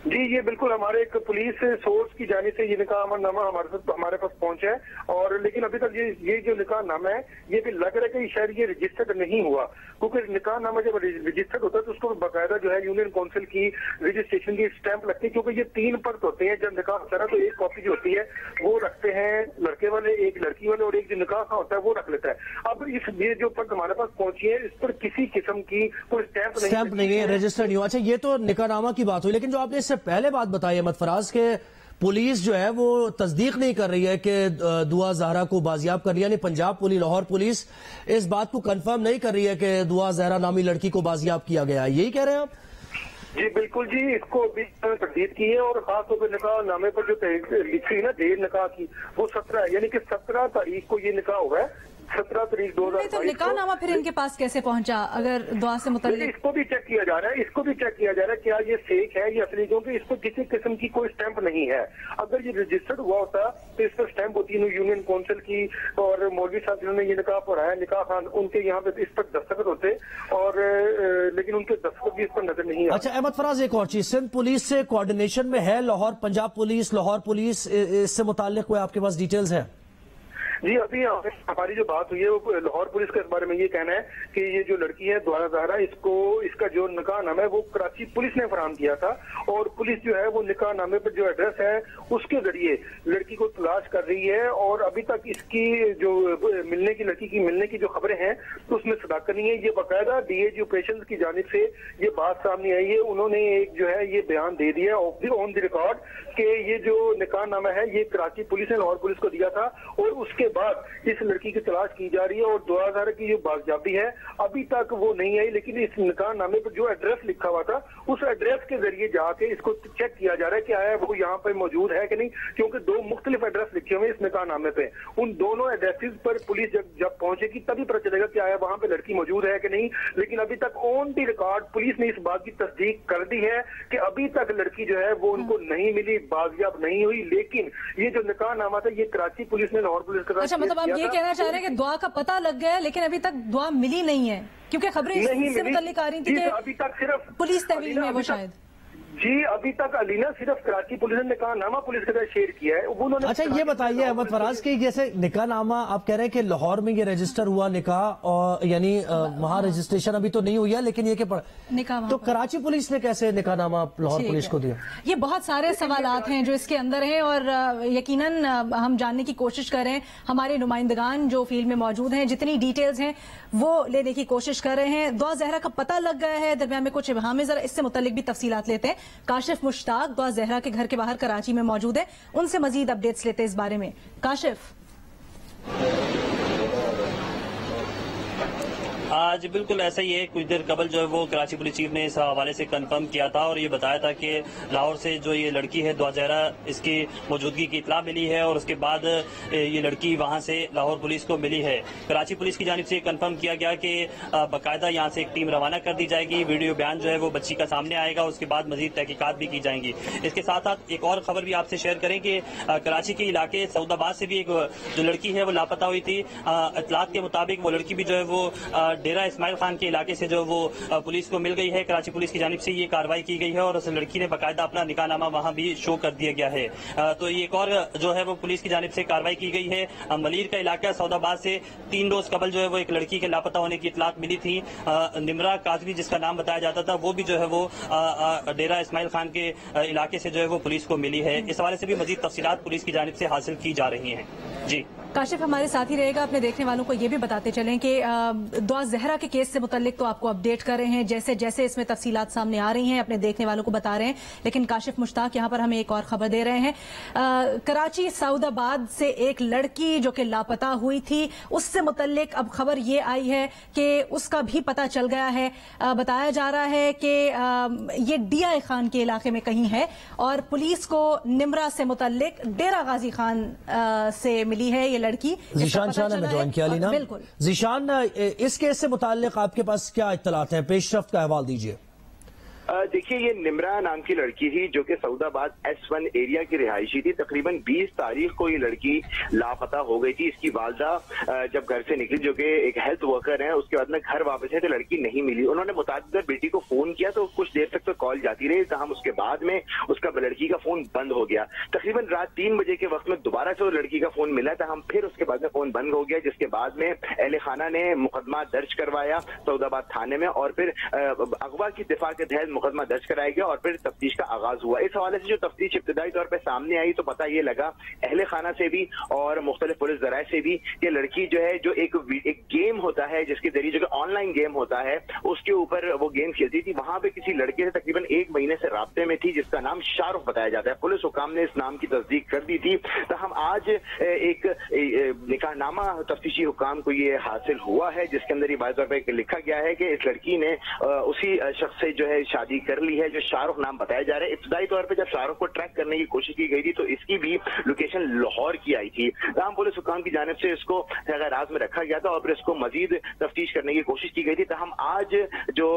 जी ये बिल्कुल हमारे एक पुलिस सोर्स की जाने से ये निकाहनामा हमारे पास पहुंचा है और लेकिन अभी तक ये जो निकाहनामा है ये भी लग रहा है कि शायद ये रजिस्टर्ड नहीं हुआ, क्योंकि निकाहनामा जब रजिस्टर्ड होता है तो उसको बाकायदा जो है यूनियन काउंसिल की रजिस्ट्रेशन की स्टैंप लगती है, क्योंकि ये 3 परत होते हैं। जब निकाह होता है तो एक कॉपी जो होती है वो रखते हैं लड़के वाले, एक लड़की वाले और एक जो निकाह का होता है वो रख लेता है। अब ये जो परत हमारे पास पहुंची है इस पर किसी किस्म की कोई स्टैंप नहीं है, रजिस्टर्ड नहीं हुआ। अच्छा, ये तो निकाहनामा की बात हुई, लेकिन जो आपने इससे पहले बात बताई अहमद फराज के पुलिस जो है वो तस्दीक नहीं कर रही है कि दुआ ज़हरा को बाजियाब कर लिया, यानी पंजाब पुलिस, लाहौर पुलिस इस बात को कंफर्म नहीं कर रही है कि दुआ ज़हरा नामी लड़की को बाजियाब किया गया, यही कह रहे हैं आप? जी बिल्कुल जी, इसको भी तस्दीक की है और खास तौर पर निकाह नामे पर जो लिखी है ना डेट निकाह की वो 17 है, यानी कि 17 तारीख को ये निकाह हुआ है, 17 तारीख 2022। तो निकाहनामा फिर इनके पास कैसे पहुंचा अगर दुआ से मुताल्लिक? इसको भी चेक किया जा रहा है, इसको भी चेक किया जा रहा है क्या ये फेक है या असली, क्योंकि इस पर किसी किस्म की कोई स्टैंप नहीं है। अगर ये रजिस्टर्ड हुआ होता तो इस पर स्टैंप होती है यूनियन काउंसिल की और मौलवी साहब जिन्होंने ये निकाह पढ़ाया, निकाह खान, उनके यहाँ पे इस पर दस्तखत होते और लेकिन उनके दस्तखत भी इस पर नजर नहीं है। अच्छा अहमद फराज, एक और चीज, सिंध पुलिस से कोऑर्डिनेशन में है लाहौर, पंजाब पुलिस, लाहौर पुलिस, इससे मुताल्लिक कोई आपके पास डिटेल्स है? जी अभी हमारी जो बात हुई है वो लाहौर पुलिस का इस बारे में ये कहना है कि ये जो लड़की है दुआ ज़हरा, इसका जो निकाह नामा है वो कराची पुलिस ने फराहम किया था और पुलिस जो है वो निकाह नामे पर जो एड्रेस है उसके जरिए लड़की को तलाश कर रही है और अभी तक इसकी जो लड़की की मिलने की जो खबरें हैं तो उसमें सदाकत नहीं है। ये बाकायदा डीएजी ऑपरेशन की जानिब से ये बात सामने आई है। उन्होंने एक जो है ये बयान दे दिया ऑन द रिकॉर्ड कि ये जो निकाह नामा है ये कराची पुलिस ने लाहौर पुलिस को दिया था और उसके बाद इस लड़की की तलाश की जा रही है और दुआ ज़हरा की जो बाजियाबी है अभी तक वो नहीं आई, लेकिन इस निकाह नामे पर जो एड्रेस लिखा हुआ था उस एड्रेस के जरिए जाके इसको चेक किया जा रहा है कि आया वो यहाँ पे मौजूद है कि नहीं, क्योंकि दो मुख्तलिफ एड्रेस लिखे हुए इस निकाह नामे पे। उन दोनों एड्रेसेस पर पुलिस जब पहुंचेगी तभी पता चलेगा कि आया वहां पे लड़की मौजूद है कि नहीं, लेकिन अभी तक ऑन द रिकॉर्ड पुलिस ने इस बात की तस्दीक कर दी है कि अभी तक लड़की जो है वो उनको नहीं मिली, बाजियाब नहीं हुई। लेकिन ये जो निकाह नामा था ये कराची पुलिस ने लाहौर पुलिस के साथ अच्छा, मतलब आप ये कहना चाह रहे हैं कि दुआ का पता लग गया लेकिन अभी तक दुआ मिली नहीं है, क्योंकि खबरें इससे मुताल्लिक आ रही थी कि अभी तक सिर्फ पुलिस तहवील में वो शायद जी अभी तक अलीना सिर्फ कराची पुलिस ने निकाह नामा पुलिस के साथ शेयर किया है। उन्होंने अच्छा ये बताइए अहमद फराज की जैसे निकाह नामा आप कह रहे हैं कि लाहौर में ये रजिस्टर हुआ निकाह और यानी वहाँ रजिस्ट्रेशन अभी तो नहीं हुई है, लेकिन ये कि निकाह तो कराची पुलिस ने कैसे निकाह नामा लाहौर पुलिस को दिया? ये बहुत सारे सवालात हैं जो इसके अंदर हैं और यकीनन हम जानने की कोशिश कर रहे हैं। हमारे नुमाइंदगान जो फील्ड में मौजूद हैं जितनी डिटेल्स हैं वो लेने की कोशिश कर रहे हैं। दुआ ज़हरा का पता लग गया है, दरमियान में कुछ इबहाम है, जरा इससे मुतालिक भी तफसीलात लेते हैं। काशिफ मुश्ताक दुआ ज़हरा के घर के बाहर कराची में मौजूद है, उनसे मजीद अपडेट्स लेते हैं इस बारे में। काशिफ, आज बिल्कुल ऐसा ही है। कुछ देर कबल जो है वो कराची पुलिस चीफ ने इस हवाले से कंफर्म किया था और ये बताया था कि लाहौर से जो ये लड़की है दुआ ज़हरा, इसकी मौजूदगी की इत्ला मिली है और उसके बाद ये लड़की वहां से लाहौर पुलिस को मिली है। कराची पुलिस की जानिब से कंफर्म किया गया कि बाकायदा यहाँ से एक टीम रवाना कर दी जाएगी, वीडियो बयान जो है वो बच्ची का सामने आएगा, उसके बाद मजीद तहकीकात भी की जाएंगी। इसके साथ साथ एक और खबर भी आपसे शेयर करें कि कराची के इलाके सऊदाबाद से भी एक जो लड़की है वो लापता हुई थी। इतलात के मुताबिक वो लड़की भी जो है वो डेरा इस्माइल खान के इलाके से जो वो पुलिस को मिल गई है। कराची पुलिस की जानिब से ये कार्रवाई की गई है और उस लड़की ने बाकायदा अपना निकाह नामा वहां भी शो कर दिया गया है। तो ये एक और जो है वो पुलिस की जानिब से कार्रवाई की गई है। मलीर का इलाका सऊदाबाद से 3 रोज कबल जो है वो एक लड़की के लापता होने की इतलात मिली थी। निमरा काजवी जिसका नाम बताया जाता था वो भी जो है वो डेरा इस्माइल खान के इलाके से जो है वो पुलिस को मिली है। इस हवाले से भी मजीद तफसीलात पुलिस की जानिब से हासिल की जा रही हैं। जी काशिफ हमारे साथ ही रहेगा। अपने देखने वालों को ये भी बताते चलें कि दुआ ज़हरा के केस से मुतल्लिक तो आपको अपडेट कर रहे हैं, जैसे जैसे इसमें तफसीलात सामने आ रही हैं अपने देखने वालों को बता रहे हैं। लेकिन काशिफ मुश्ताक यहाँ पर हमें एक और खबर दे रहे हैं। कराची सऊदाबाद से एक लड़की जो कि लापता हुई थी उससे मुतल्लिक अब खबर ये आई है कि उसका भी पता चल गया है। बताया जा रहा है कि ये DI खान के इलाके में कहीं है और पुलिस को निमरा से मुतल्लिक डेरा गाजी खान से मिली है ये लड़की। ज़ीशान शाह ने ज्वाइन किया लीना। बिल्कुल ज़ीशान, इस केस से मुताल्लिक आपके पास क्या इत्तलात हैं? पेशरफ्त का अहवाल दीजिए। देखिए ये निमरा नाम की लड़की थी जो कि सऊदाबाद S1 एरिया की रिहायशी थी। तकरीबन 20 तारीख को ये लड़की लापता हो गई थी। इसकी वालदा जब घर से निकली, जो कि एक हेल्थ वर्कर है, उसके बाद में घर वापस है तो लड़की नहीं मिली। उन्होंने मुताबिक बेटी को फोन किया तो कुछ देर तक तो कॉल जाती रही, तहम उसके बाद में उसका लड़की का फोन बंद हो गया। तकरीबन रात 3 बजे के वक्त में दोबारा से वो लड़की का फोन मिला, तहम फिर उसके बाद में फोन बंद हो गया, जिसके बाद में अहले खाना ने मुकदमा दर्ज करवाया सऊदाबाद थाने में और फिर अगवा की दिफा के तहत मुकदमा दर्ज कराया गया और फिर तफ्तीश का आगाज हुआ। इस हवाले से जो तफ्तीश इब्तदाई तौर पर सामने आई तो पता ये लगा अहले खाना से भी और मुख्तलिफ पुलिस ज़राए से भी कि लड़की जो है जो एक गेम होता है जिसके जरिए जो ऑनलाइन गेम होता है उसके ऊपर वो गेम खेलती थी। वहां पे किसी लड़के से तकरीबन 1 महीने से राब्ते में थी जिसका नाम शाहरुख बताया जाता है। पुलिस हुकाम ने इस नाम की तस्दीक कर दी थी। तो हम आज एक निकाहनामा तफ्तीशी हुकाम को ये हासिल हुआ है जिसके अंदर ये बात तौर पर लिखा गया है कि इस लड़की ने उसी शख्स से जो है शादी कर ली है जो शाहरुख नाम बताया जा रहा है। इब्तदाई तौर पे जब शाहरुख को ट्रैक करने की कोशिश की गई थी तो इसकी भी लोकेशन लाहौर की आई थी। राम पुलिस हुकाम की जानिब से इसको राज में रखा गया था और फिर इसको मजीद तफ्तीश करने की कोशिश की गई थी। तो हम आज जो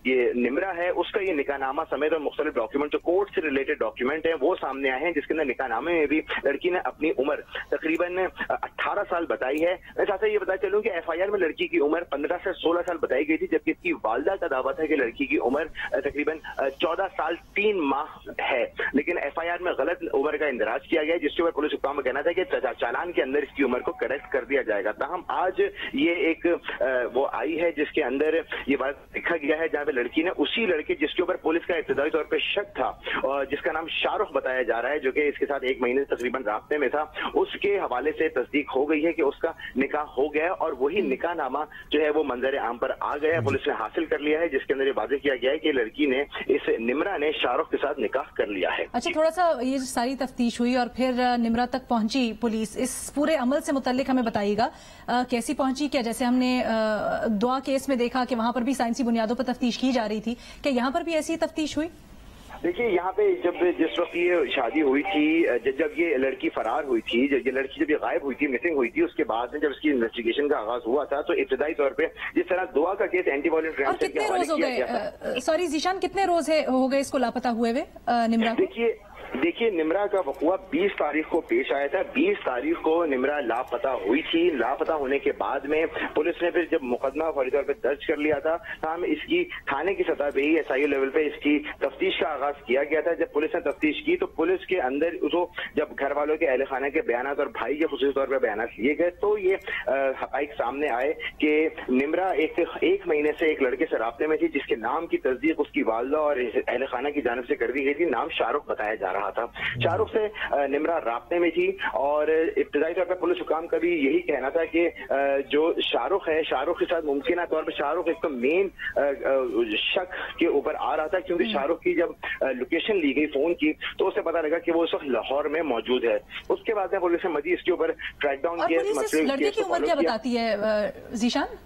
ये निमरा है उसका ये निकाहनामा समेत और मुख्तलिफ डॉक्यूमेंट जो कोर्ट से रिलेटेड डॉक्यूमेंट है वो सामने आए हैं, जिसके अंदर निकाहनामे में भी लड़की ने अपनी उम्र तकरीबन 18 साल बताई है। मैं साथ ही ये बता चलूं कि FIR में लड़की की उम्र 15 से 16 साल बताई गई थी, जबकि इसकी वालदा का दावा था कि लड़की की उम्र तकरीबन 14 साल 3 माह है, लेकिन FIR में गलत उम्र का इंदराज किया गया, जिसके ऊपर पुलिस हुक्काम का कहना था कि चालान के अंदर इसकी उम्र को करेक्ट कर दिया जाएगा। ताहम आज ये एक वो आई है जिसके अंदर ये बात लिखा गया है जहां पे लड़की ने उसी लड़के जिसके ऊपर पुलिस का इब्तदाई तौर पे शक था और जिसका नाम शाहरुख बताया जा रहा है, जो कि इसके साथ 1 महीने से तकरीबन राब्ते में था, उसके हवाले से तस्दीक हो गई है कि उसका निकाह हो गया है और वही निकाह नामा जो है वो मंजर आम पर आ गया है, पुलिस ने हासिल कर लिया है, जिसके अंदर ये वाज़ेह किया गया है कि लड़की ने इस निम्रा ने शाहरुख के साथ निकाह कर लिया है। अच्छा, थोड़ा सा ये सारी तफ्तीश हुई और फिर निम्रा तक पहुंची पुलिस, इस पूरे अमल से मुतल्लिक हमें बताइएगा कैसी पहुंची? क्या जैसे हमने दुआ केस में देखा कि वहां पर भी साइंसी बुनियादों पर तफ्तीश की जा रही थी, क्या यहाँ पर भी ऐसी तफ्तीश हुई? देखिए, यहाँ पे जिस वक्त ये शादी हुई थी, जब ये लड़की फरार हुई थी, जब ये गायब हुई थी, मिसिंग हुई थी, उसके बाद जब इसकी इन्वेस्टिगेशन का आगाज हुआ था तो इब्तदाई तौर पे जिस तरह दुआ का केस एंटी वायलेंस क्राइम के हवाले किया गया। सॉरी जीशान, कितने रोज हो गए इसको लापता हुए निम्रा को? देखिए निम्रा का वक़ुआ 20 तारीख को पेश आया था। 20 तारीख को निम्रा लापता हुई थी। लापता होने के बाद में पुलिस ने फिर जब मुकदमा फौरी तौर पर दर्ज कर लिया था, हम इसकी थाने की सतह पे ही SIO लेवल पे इसकी तफ्तीश का आगाज किया गया था। जब पुलिस ने तफ्तीश की तो पुलिस के अंदर उसको जब घर वालों के अहल खाना के बयान और भाई के खुसूसी तौर पर बयान लिए गए तो ये हक़ाइक़ सामने आए कि निम्रा एक महीने से एक लड़के से राब्ते में थी जिसके नाम की तस्दीक उसकी वालदा और अहल खाना की जानिब से कर दी गई थी। नाम शाहरुख बताया जा रहा था। शाहरुख से निम्रा राब्ते में थी और इब्तदाई तौर पर पुलिस हुकाम का भी यही कहना था कि जो शाहरुख है, शाहरुख के साथ मुमकिन तौर पर शाहरुख एक तो मेन शक के ऊपर आ रहा था, क्योंकि शाहरुख की जब लोकेशन ली गई फोन की तो उससे पता लगा कि वो उस वक्त लाहौर में मौजूद है। उसके बाद में पुलिस ने मजीद इसके ऊपर ट्रैक डाउन किया। लड़के की उम्र क्या बताती है जीशान?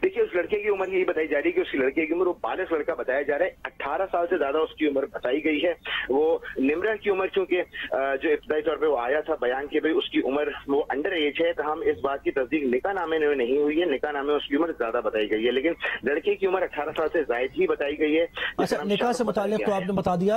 देखिए, उस लड़के की उम्र यही बताई जा रही है कि उसकी लड़के की उम्र, वो बालिग लड़का बताया जा रहा है, 18 साल से ज्यादा उसकी उम्र बताई गई है। वो निम्रा की उम्र चूंकि जो इब्तदाई तौर पे वो आया था बयान के भाई उसकी उम्र वो अंडर एज है, तो हम इस बात की तस्दीक निकाह नामे में नहीं हुई है। निकाह नामे में उसकी उम्र ज्यादा बताई गई है, लेकिन लड़के की उम्र 18 साल से जायद ही बताई गई है। अच्छा, निकाह से मुताल्लिक तो आपने बता दिया,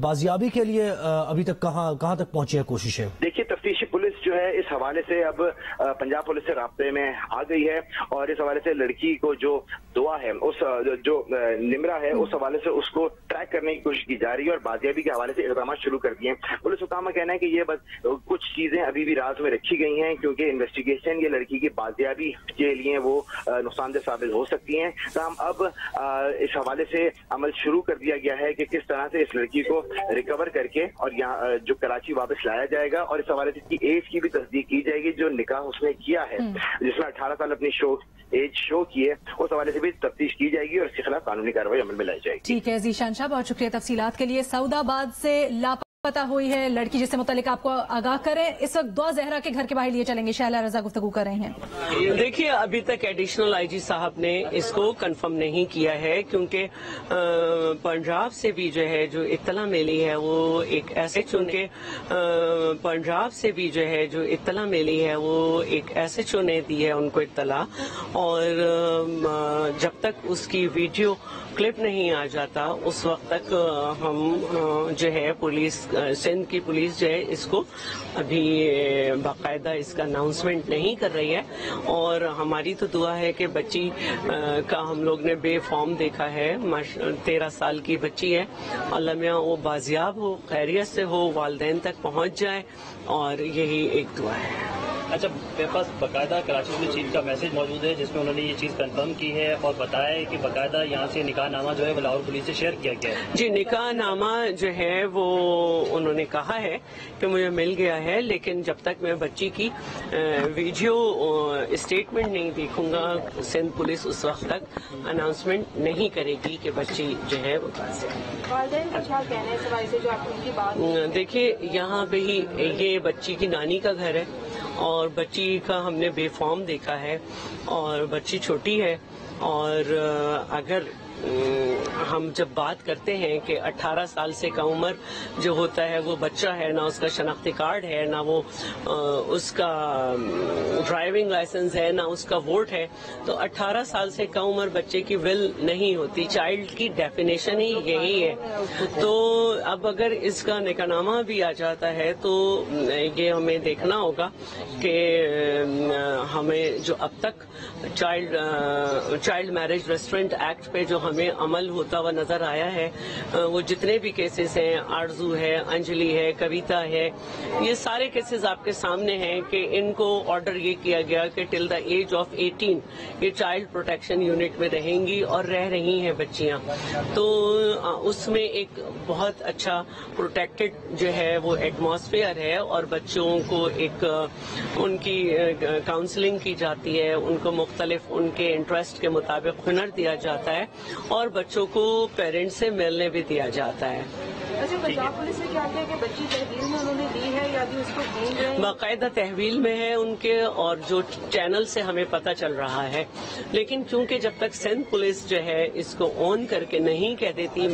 बाजियाबी के लिए अभी तक कहाँ तक पहुंची है कोशिश है? देखिए, तफ्तीशी पुलिस जो है इस हवाले से अब पंजाब पुलिस से राब्ते में आ गई है और इस हवाले से लड़की को जो दुआ है, उस जो निम्रा है, उस हवाले से उसको ट्रैक करने की कोशिश की जा रही है और बाजियाबी के हवाले से इक़दाम शुरू कर दिए हैं। पुलिस हुकाम का कहना है कि ये बस कुछ चीजें अभी भी राज में रखी गई हैं, क्योंकि इन्वेस्टिगेशन ये लड़की की बाजियाबी के लिए वो नुकसानदेह साबित हो सकती हैं। तो हम अब इस हवाले से अमल शुरू कर दिया गया है कि किस तरह से इस लड़की को रिकवर करके और यहाँ जो कराची वापस लाया जाएगा और इस हवाले से इसकी एज की भी तस्दीक की जाएगी। जो निकाह उसने किया है, जिसमें 18 साल अपनी एज शो की है, उस हवाले से भी तफ्तीश की जाएगी और इसके खिलाफ कानूनी कार्रवाई अमल में लाई जाएगी। ठीक है जीशान शाह, बहुत शुक्रिया तफसीलात के लिए। सऊदाबाद से लापता हुई है लड़की जिससे मुतालिक आपको आगाह करें। इस वक्त दुआ जहरा के घर के बाहर लिए चलेंगे, शैला रजा गुफ्तगू कर रहे हैं। देखिए, अभी तक एडिशनल IG साहब ने इसको कंफर्म नहीं किया है, क्योंकि पंजाब से भी जो है जो इत्तला मिली है वो एक ऐसे पंजाब से भी जो है जो इत्तला मिली है वो एक SHO ने दी है उनको इत्तला, और जब तक उसकी वीडियो क्लिप नहीं आ जाता उस वक्त तक हम जो है पुलिस, सिंध की पुलिस जो है इसको अभी बाकायदा इसका अनाउंसमेंट नहीं कर रही है। और हमारी तो दुआ है कि बच्ची का हम लोग ने बेफॉर्म देखा है, 13 साल की बच्ची है, अल्लाह मियां वो बाजियाब हो, खैरियत से हो, वालिदैन तक पहुंच जाए, और यही एक दुआ है। अच्छा, मेरे पास बाकायदा कराची पुलिस चीफ का मैसेज मौजूद है जिसमें उन्होंने ये चीज़ कंफर्म की है और बताया है कि बाकायदा यहाँ से निकाह नामा जो है वो लाहौर पुलिस से शेयर किया गया है। जी, निकाह नामा जो है वो उन्होंने कहा है कि मुझे मिल गया है, लेकिन जब तक मैं बच्ची की वीडियो स्टेटमेंट नहीं देखूंगा सिंध पुलिस उस वक्त तक अनाउंसमेंट नहीं करेगी कि बच्ची जो है वो देखिए, यहाँ पे ही ये बच्ची की नानी का घर है और बच्ची का हमने बेफॉर्म देखा है और बच्ची छोटी है, और अगर हम जब बात करते हैं कि 18 साल से कम उम्र जो होता है वो बच्चा है, ना उसका शनाख्ती कार्ड है, ना वो उसका ड्राइविंग लाइसेंस है, ना उसका वोट है, तो 18 साल से कम उम्र बच्चे की विल नहीं होती। चाइल्ड की डेफिनेशन ही यही है। तो अब अगर इसका निकाहनामा भी आ जाता है तो ये हमें देखना होगा कि हमें जो अब तक चाइल्ड मैरिज रेस्ट्रेंट एक्ट पे जो हमें अमल होता हुआ नजर आया है। वो जितने भी केसेस हैं, आरजू है, अंजलि है, कविता है, ये सारे केसेस आपके सामने हैं कि इनको ऑर्डर ये किया गया कि टिल द एज ऑफ 18 ये चाइल्ड प्रोटेक्शन यूनिट में रहेंगी और रह रही हैं बच्चियां। तो उसमें एक बहुत अच्छा प्रोटेक्टेड जो है वो एटमॉस्फेयर है और बच्चों को एक उनकी काउंसलिंग की जाती है, उनको मुख्तलिफ उनके इंटरेस्ट के मुताबिक हुनर दिया जाता है और बच्चों को पेरेंट्स से मिलने भी दिया जाता है। पंजाब पुलिस ने क्या किया कि बच्ची तहवील में उन्होंने दी है या भी उसको भेज रहे हैं? बाकायदा तहवील में है उनके और जो चैनल से हमें पता चल रहा है, लेकिन क्योंकि जब तक सिंध पुलिस जो है इसको ऑन करके नहीं कह देती,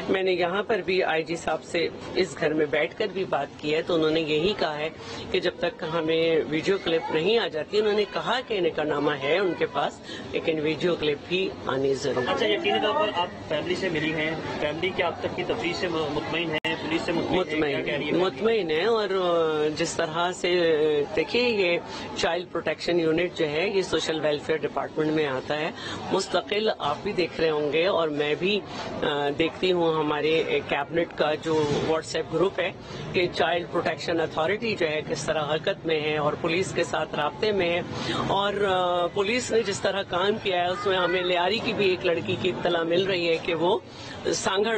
मैंने यहाँ पर भी आईजी साहब से इस घर में बैठकर भी बात की है, तो उन्होंने यही कहा है कि जब तक हमें वीडियो क्लिप नहीं आ जाती, उन्होंने कहा कि निकाहनामा है उनके पास, लेकिन वीडियो क्लिप भी आनी जरूरी। अच्छा, यकीनी तौर पर आप फैमिली से मिली हैं, फैमिली क्या अब तक की तफरीश से मुतमईन है, पुलिस से मुतमईन है और जिस तरह से देखिए ये चाइल्ड प्रोटेक्शन यूनिट जो है ये सोशल वेलफेयर डिपार्टमेंट में आता है, मुस्तकिल आप भी देख रहे होंगे और मैं भी देखती हूँ हमारे कैबिनेट का जो व्हाट्सएप ग्रुप है कि चाइल्ड प्रोटेक्शन अथॉरिटी जो है किस तरह हरकत में है और पुलिस के साथ राब्ते में है। और पुलिस ने जिस तरह काम किया है उसमें हमें लियारी की भी एक लड़की की इत्तला मिल रही है कि वो सांगड़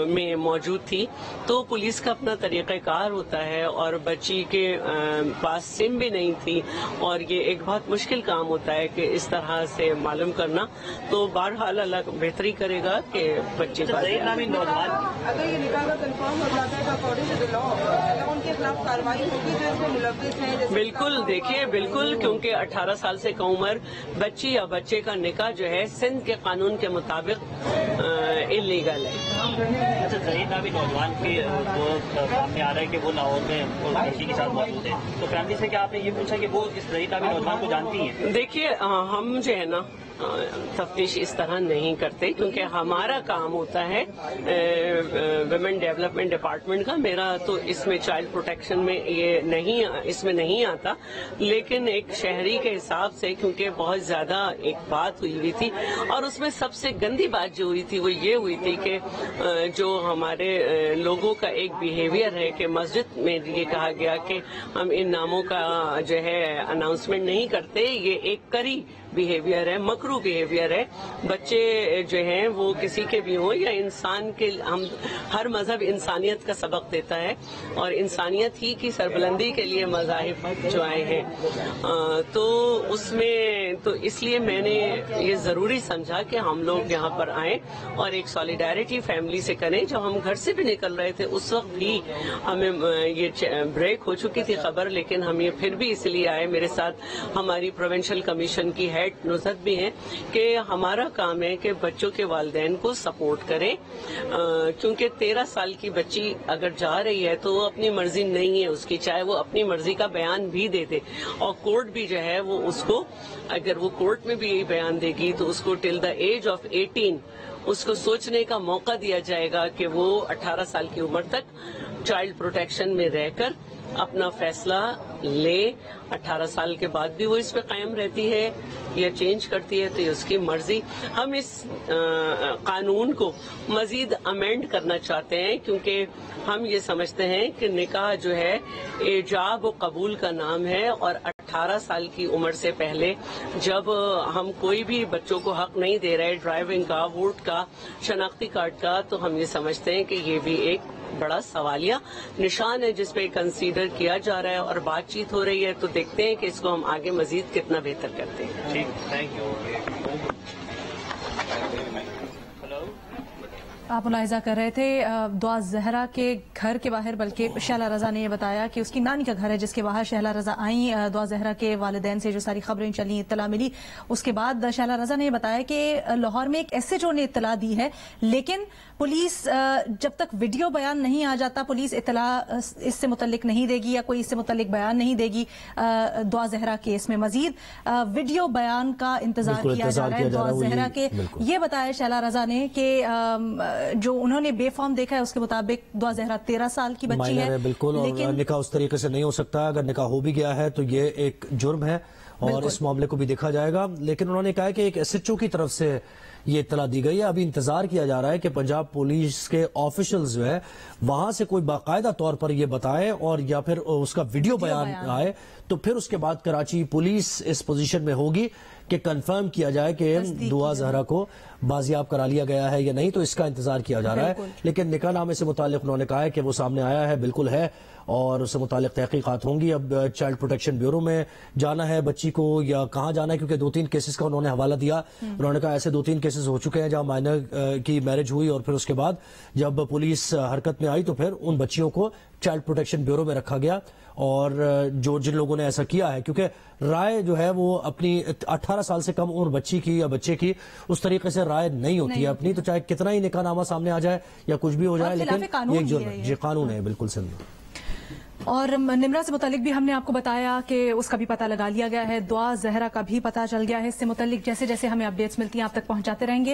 में मौजूद थी, तो पुलिस का अपना तरीक़ाकार होता है और बच्ची के पास सिम भी नहीं थी और ये एक बहुत मुश्किल काम होता है कि इस तरह से मालूम करना। तो बहरहाल अल्लाह बेहतरी करेगा कि बच्चे अगर ये निकाह का कंफर्म हो जाता है अकॉर्डिंग टू द लॉ उनके खिलाफ कार्रवाई होगी जो इसमें मुलव्विस हैं? बिल्कुल, देखिए बिल्कुल, क्योंकि 18 साल से कम उम्र बच्ची या बच्चे का निकाह जो है सिंध के कानून के मुताबिक इलीगल है। अच्छा, जहीर नामी नौजवान के वो सामने आ रहा है कि वो लाहौर में लड़की के साथ मौजूद है, तो फैमिली से क्या आपने ये पूछा कि वो इस जहीर नामी नौजवान को जानती हैं? देखिए हम जो है ना तफ्तीश इस तरह नहीं करते क्योंकि हमारा काम होता है वुमेन डेवलपमेंट डिपार्टमेंट का। मेरा तो इसमें चाइल्ड प्रोटेक्शन में इसमें नहीं आता, लेकिन एक शहरी के हिसाब से क्योंकि बहुत ज्यादा एक बात हुई थी और उसमें सबसे गंदी बात जो हुई थी वो ये हुई थी कि जो हमारे लोगों का एक बिहेवियर है कि मस्जिद में ये कहा गया कि हम इन नामों का जो है अनाउंसमेंट नहीं करते, ये एक करी बिहेवियर है, मकरू बिहेवियर है। बच्चे जो हैं वो किसी के भी हों या इंसान के, हम हर मजहब इंसानियत का सबक देता है और इंसानियत ही की सरबुलंदी के लिए मज़ाहिब जो आए हैं, तो उसमें तो इसलिए मैंने ये जरूरी समझा कि हम लोग यहाँ पर आए और एक सॉलिडारिटी फैमिली से करें। जब हम घर से भी निकल रहे थे उस वक्त भी हमें ये ब्रेक हो चुकी थी खबर, लेकिन हम ये फिर भी इसलिए आए। मेरे साथ हमारी प्रोविंशियल कमीशन की हेड नुसरत भी हैं कि हमारा काम है कि बच्चों के वालिदैन को सपोर्ट करें, क्योंकि 13 साल की बच्ची अगर जा रही है तो अपनी मर्जी नहीं है उसकी, चाहे वो अपनी मर्जी का बयान भी दे दे और कोर्ट भी जो है वो उसको, अगर वो कोर्ट में भी यही बयान देगी तो उसको टिल द एज ऑफ 18 उसको सोचने का मौका दिया जाएगा कि वो 18 साल की उम्र तक चाइल्ड प्रोटेक्शन में रहकर अपना फैसला ले। 18 साल के बाद भी वो इस पे कायम रहती है या चेंज करती है तो ये उसकी मर्जी। हम इस कानून को मजीद अमेंड करना चाहते हैं क्योंकि हम ये समझते हैं कि निकाह जो है एजाब व कबूल का नाम है और 18 साल की उम्र से पहले जब हम कोई भी बच्चों को हक नहीं दे रहे ड्राइविंग का, वोट का, शनाख्ती कार्ड का, तो हम ये समझते हैं कि ये भी एक बड़ा सवालिया निशान है जिस पे कंसीडर किया जा रहा है और बातचीत हो रही है। तो देखते हैं कि इसको हम आगे मजीद कितना बेहतर करते हैं। ठीक, थैंक यू। आप मुलाहिजा कर रहे थे दुआ जहरा के घर के बाहर, बल्कि शैला रजा ने यह बताया कि उसकी नानी का घर है जिसके बाहर शैला रजा आई। दुआ जहरा के वालिदैन से जो सारी खबरें चली, इत्तला मिली, उसके बाद शैला रजा ने यह बताया कि लाहौर में एक एसएचओ ने इत्तला दी है, लेकिन पुलिस जब तक वीडियो बयान नहीं आ जाता पुलिस इत्तला इससे मुतल्लिक नहीं देगी या कोई इससे मुतल्लिक बयान नहीं देगी। दुआ जहरा केस में मजीद वीडियो बयान का इंतजार किया जा रहा है। दुआ जहरा के ये बताया शैला रजा ने कि जो उन्होंने बेफॉर्म देखा है उसके मुताबिक दुआ जहरा 13 साल की बच्ची है। बिल्कुल, और निकाह उस तरीके से नहीं हो सकता। अगर निकाह हो भी गया है तो ये एक जुर्म है और इस मामले को भी देखा जाएगा। लेकिन उन्होंने कहा कि एक एसएचओ की तरफ से یہ اطلاع دی گئی ہے. ابھی انتظار کیا جا رہا ہے کہ پنجاب پولیس کے آفیشلز جو ہے وہاں سے کوئی باقاعدہ طور پر یہ بتائیں اور یا پھر اس کا ویڈیو بیان آئے, تو پھر اس کے بعد کراچی پولیس اس پوزیشن میں ہوگی کہ کنفرم کیا جائے کہ دعا زہرا کو بازیاب کرا لیا گیا ہے یا نہیں. تو اس کا انتظار کیا جا رہا ہے. لیکن نکاح نامے سے متعلق انہوں نے کہا ہے کہ وہ سامنے آیا ہے, بالکل ہے, اور اس سے متعلق تحقیقات ہوں گی. اب چائلڈ پروٹیکشن بیورو میں جانا ہے بچی کو یا کہاں جانا ہے, کیونکہ 2-3 کیسز کا انہوں نے حوالہ دیا. انہوں نے کہا ایسے 2-3 کیسز ہو چکے ہیں جہاں مائنر کی میرج ہوئی اور پھر اس کے بعد جب پولیس حرکت میں آئی تو پھر ان بچیوں کو چائلڈ پروٹیکشن بیورو میں رکھا گیا. اور جن لوگوں نے ایسا کیا ہے, کیونکہ رائے جو ہے وہ اپنی 18 سال سے کم عمر بچی کی یا بچے کی اس طریقے سے رائے نہیں ہوتی ہے اپنی, تو چاہے کتنا ہی نکاح نامہ سامنے آ جائے یا کچھ بھی ہو جائے, لیکن یہ جو قانون ہے بالکل سندھ. اور نمرا سے متعلق بھی ہم نے آپ کو بتایا کہ اس کا بھی پتہ لگا لیا گیا ہے, دعا زہرا کا بھی پتہ چل گیا ہے. اس سے متعلق جیسے جیسے ہمیں اپڈیٹس ملتی ہیں آپ تک پہنچاتے رہیں گے.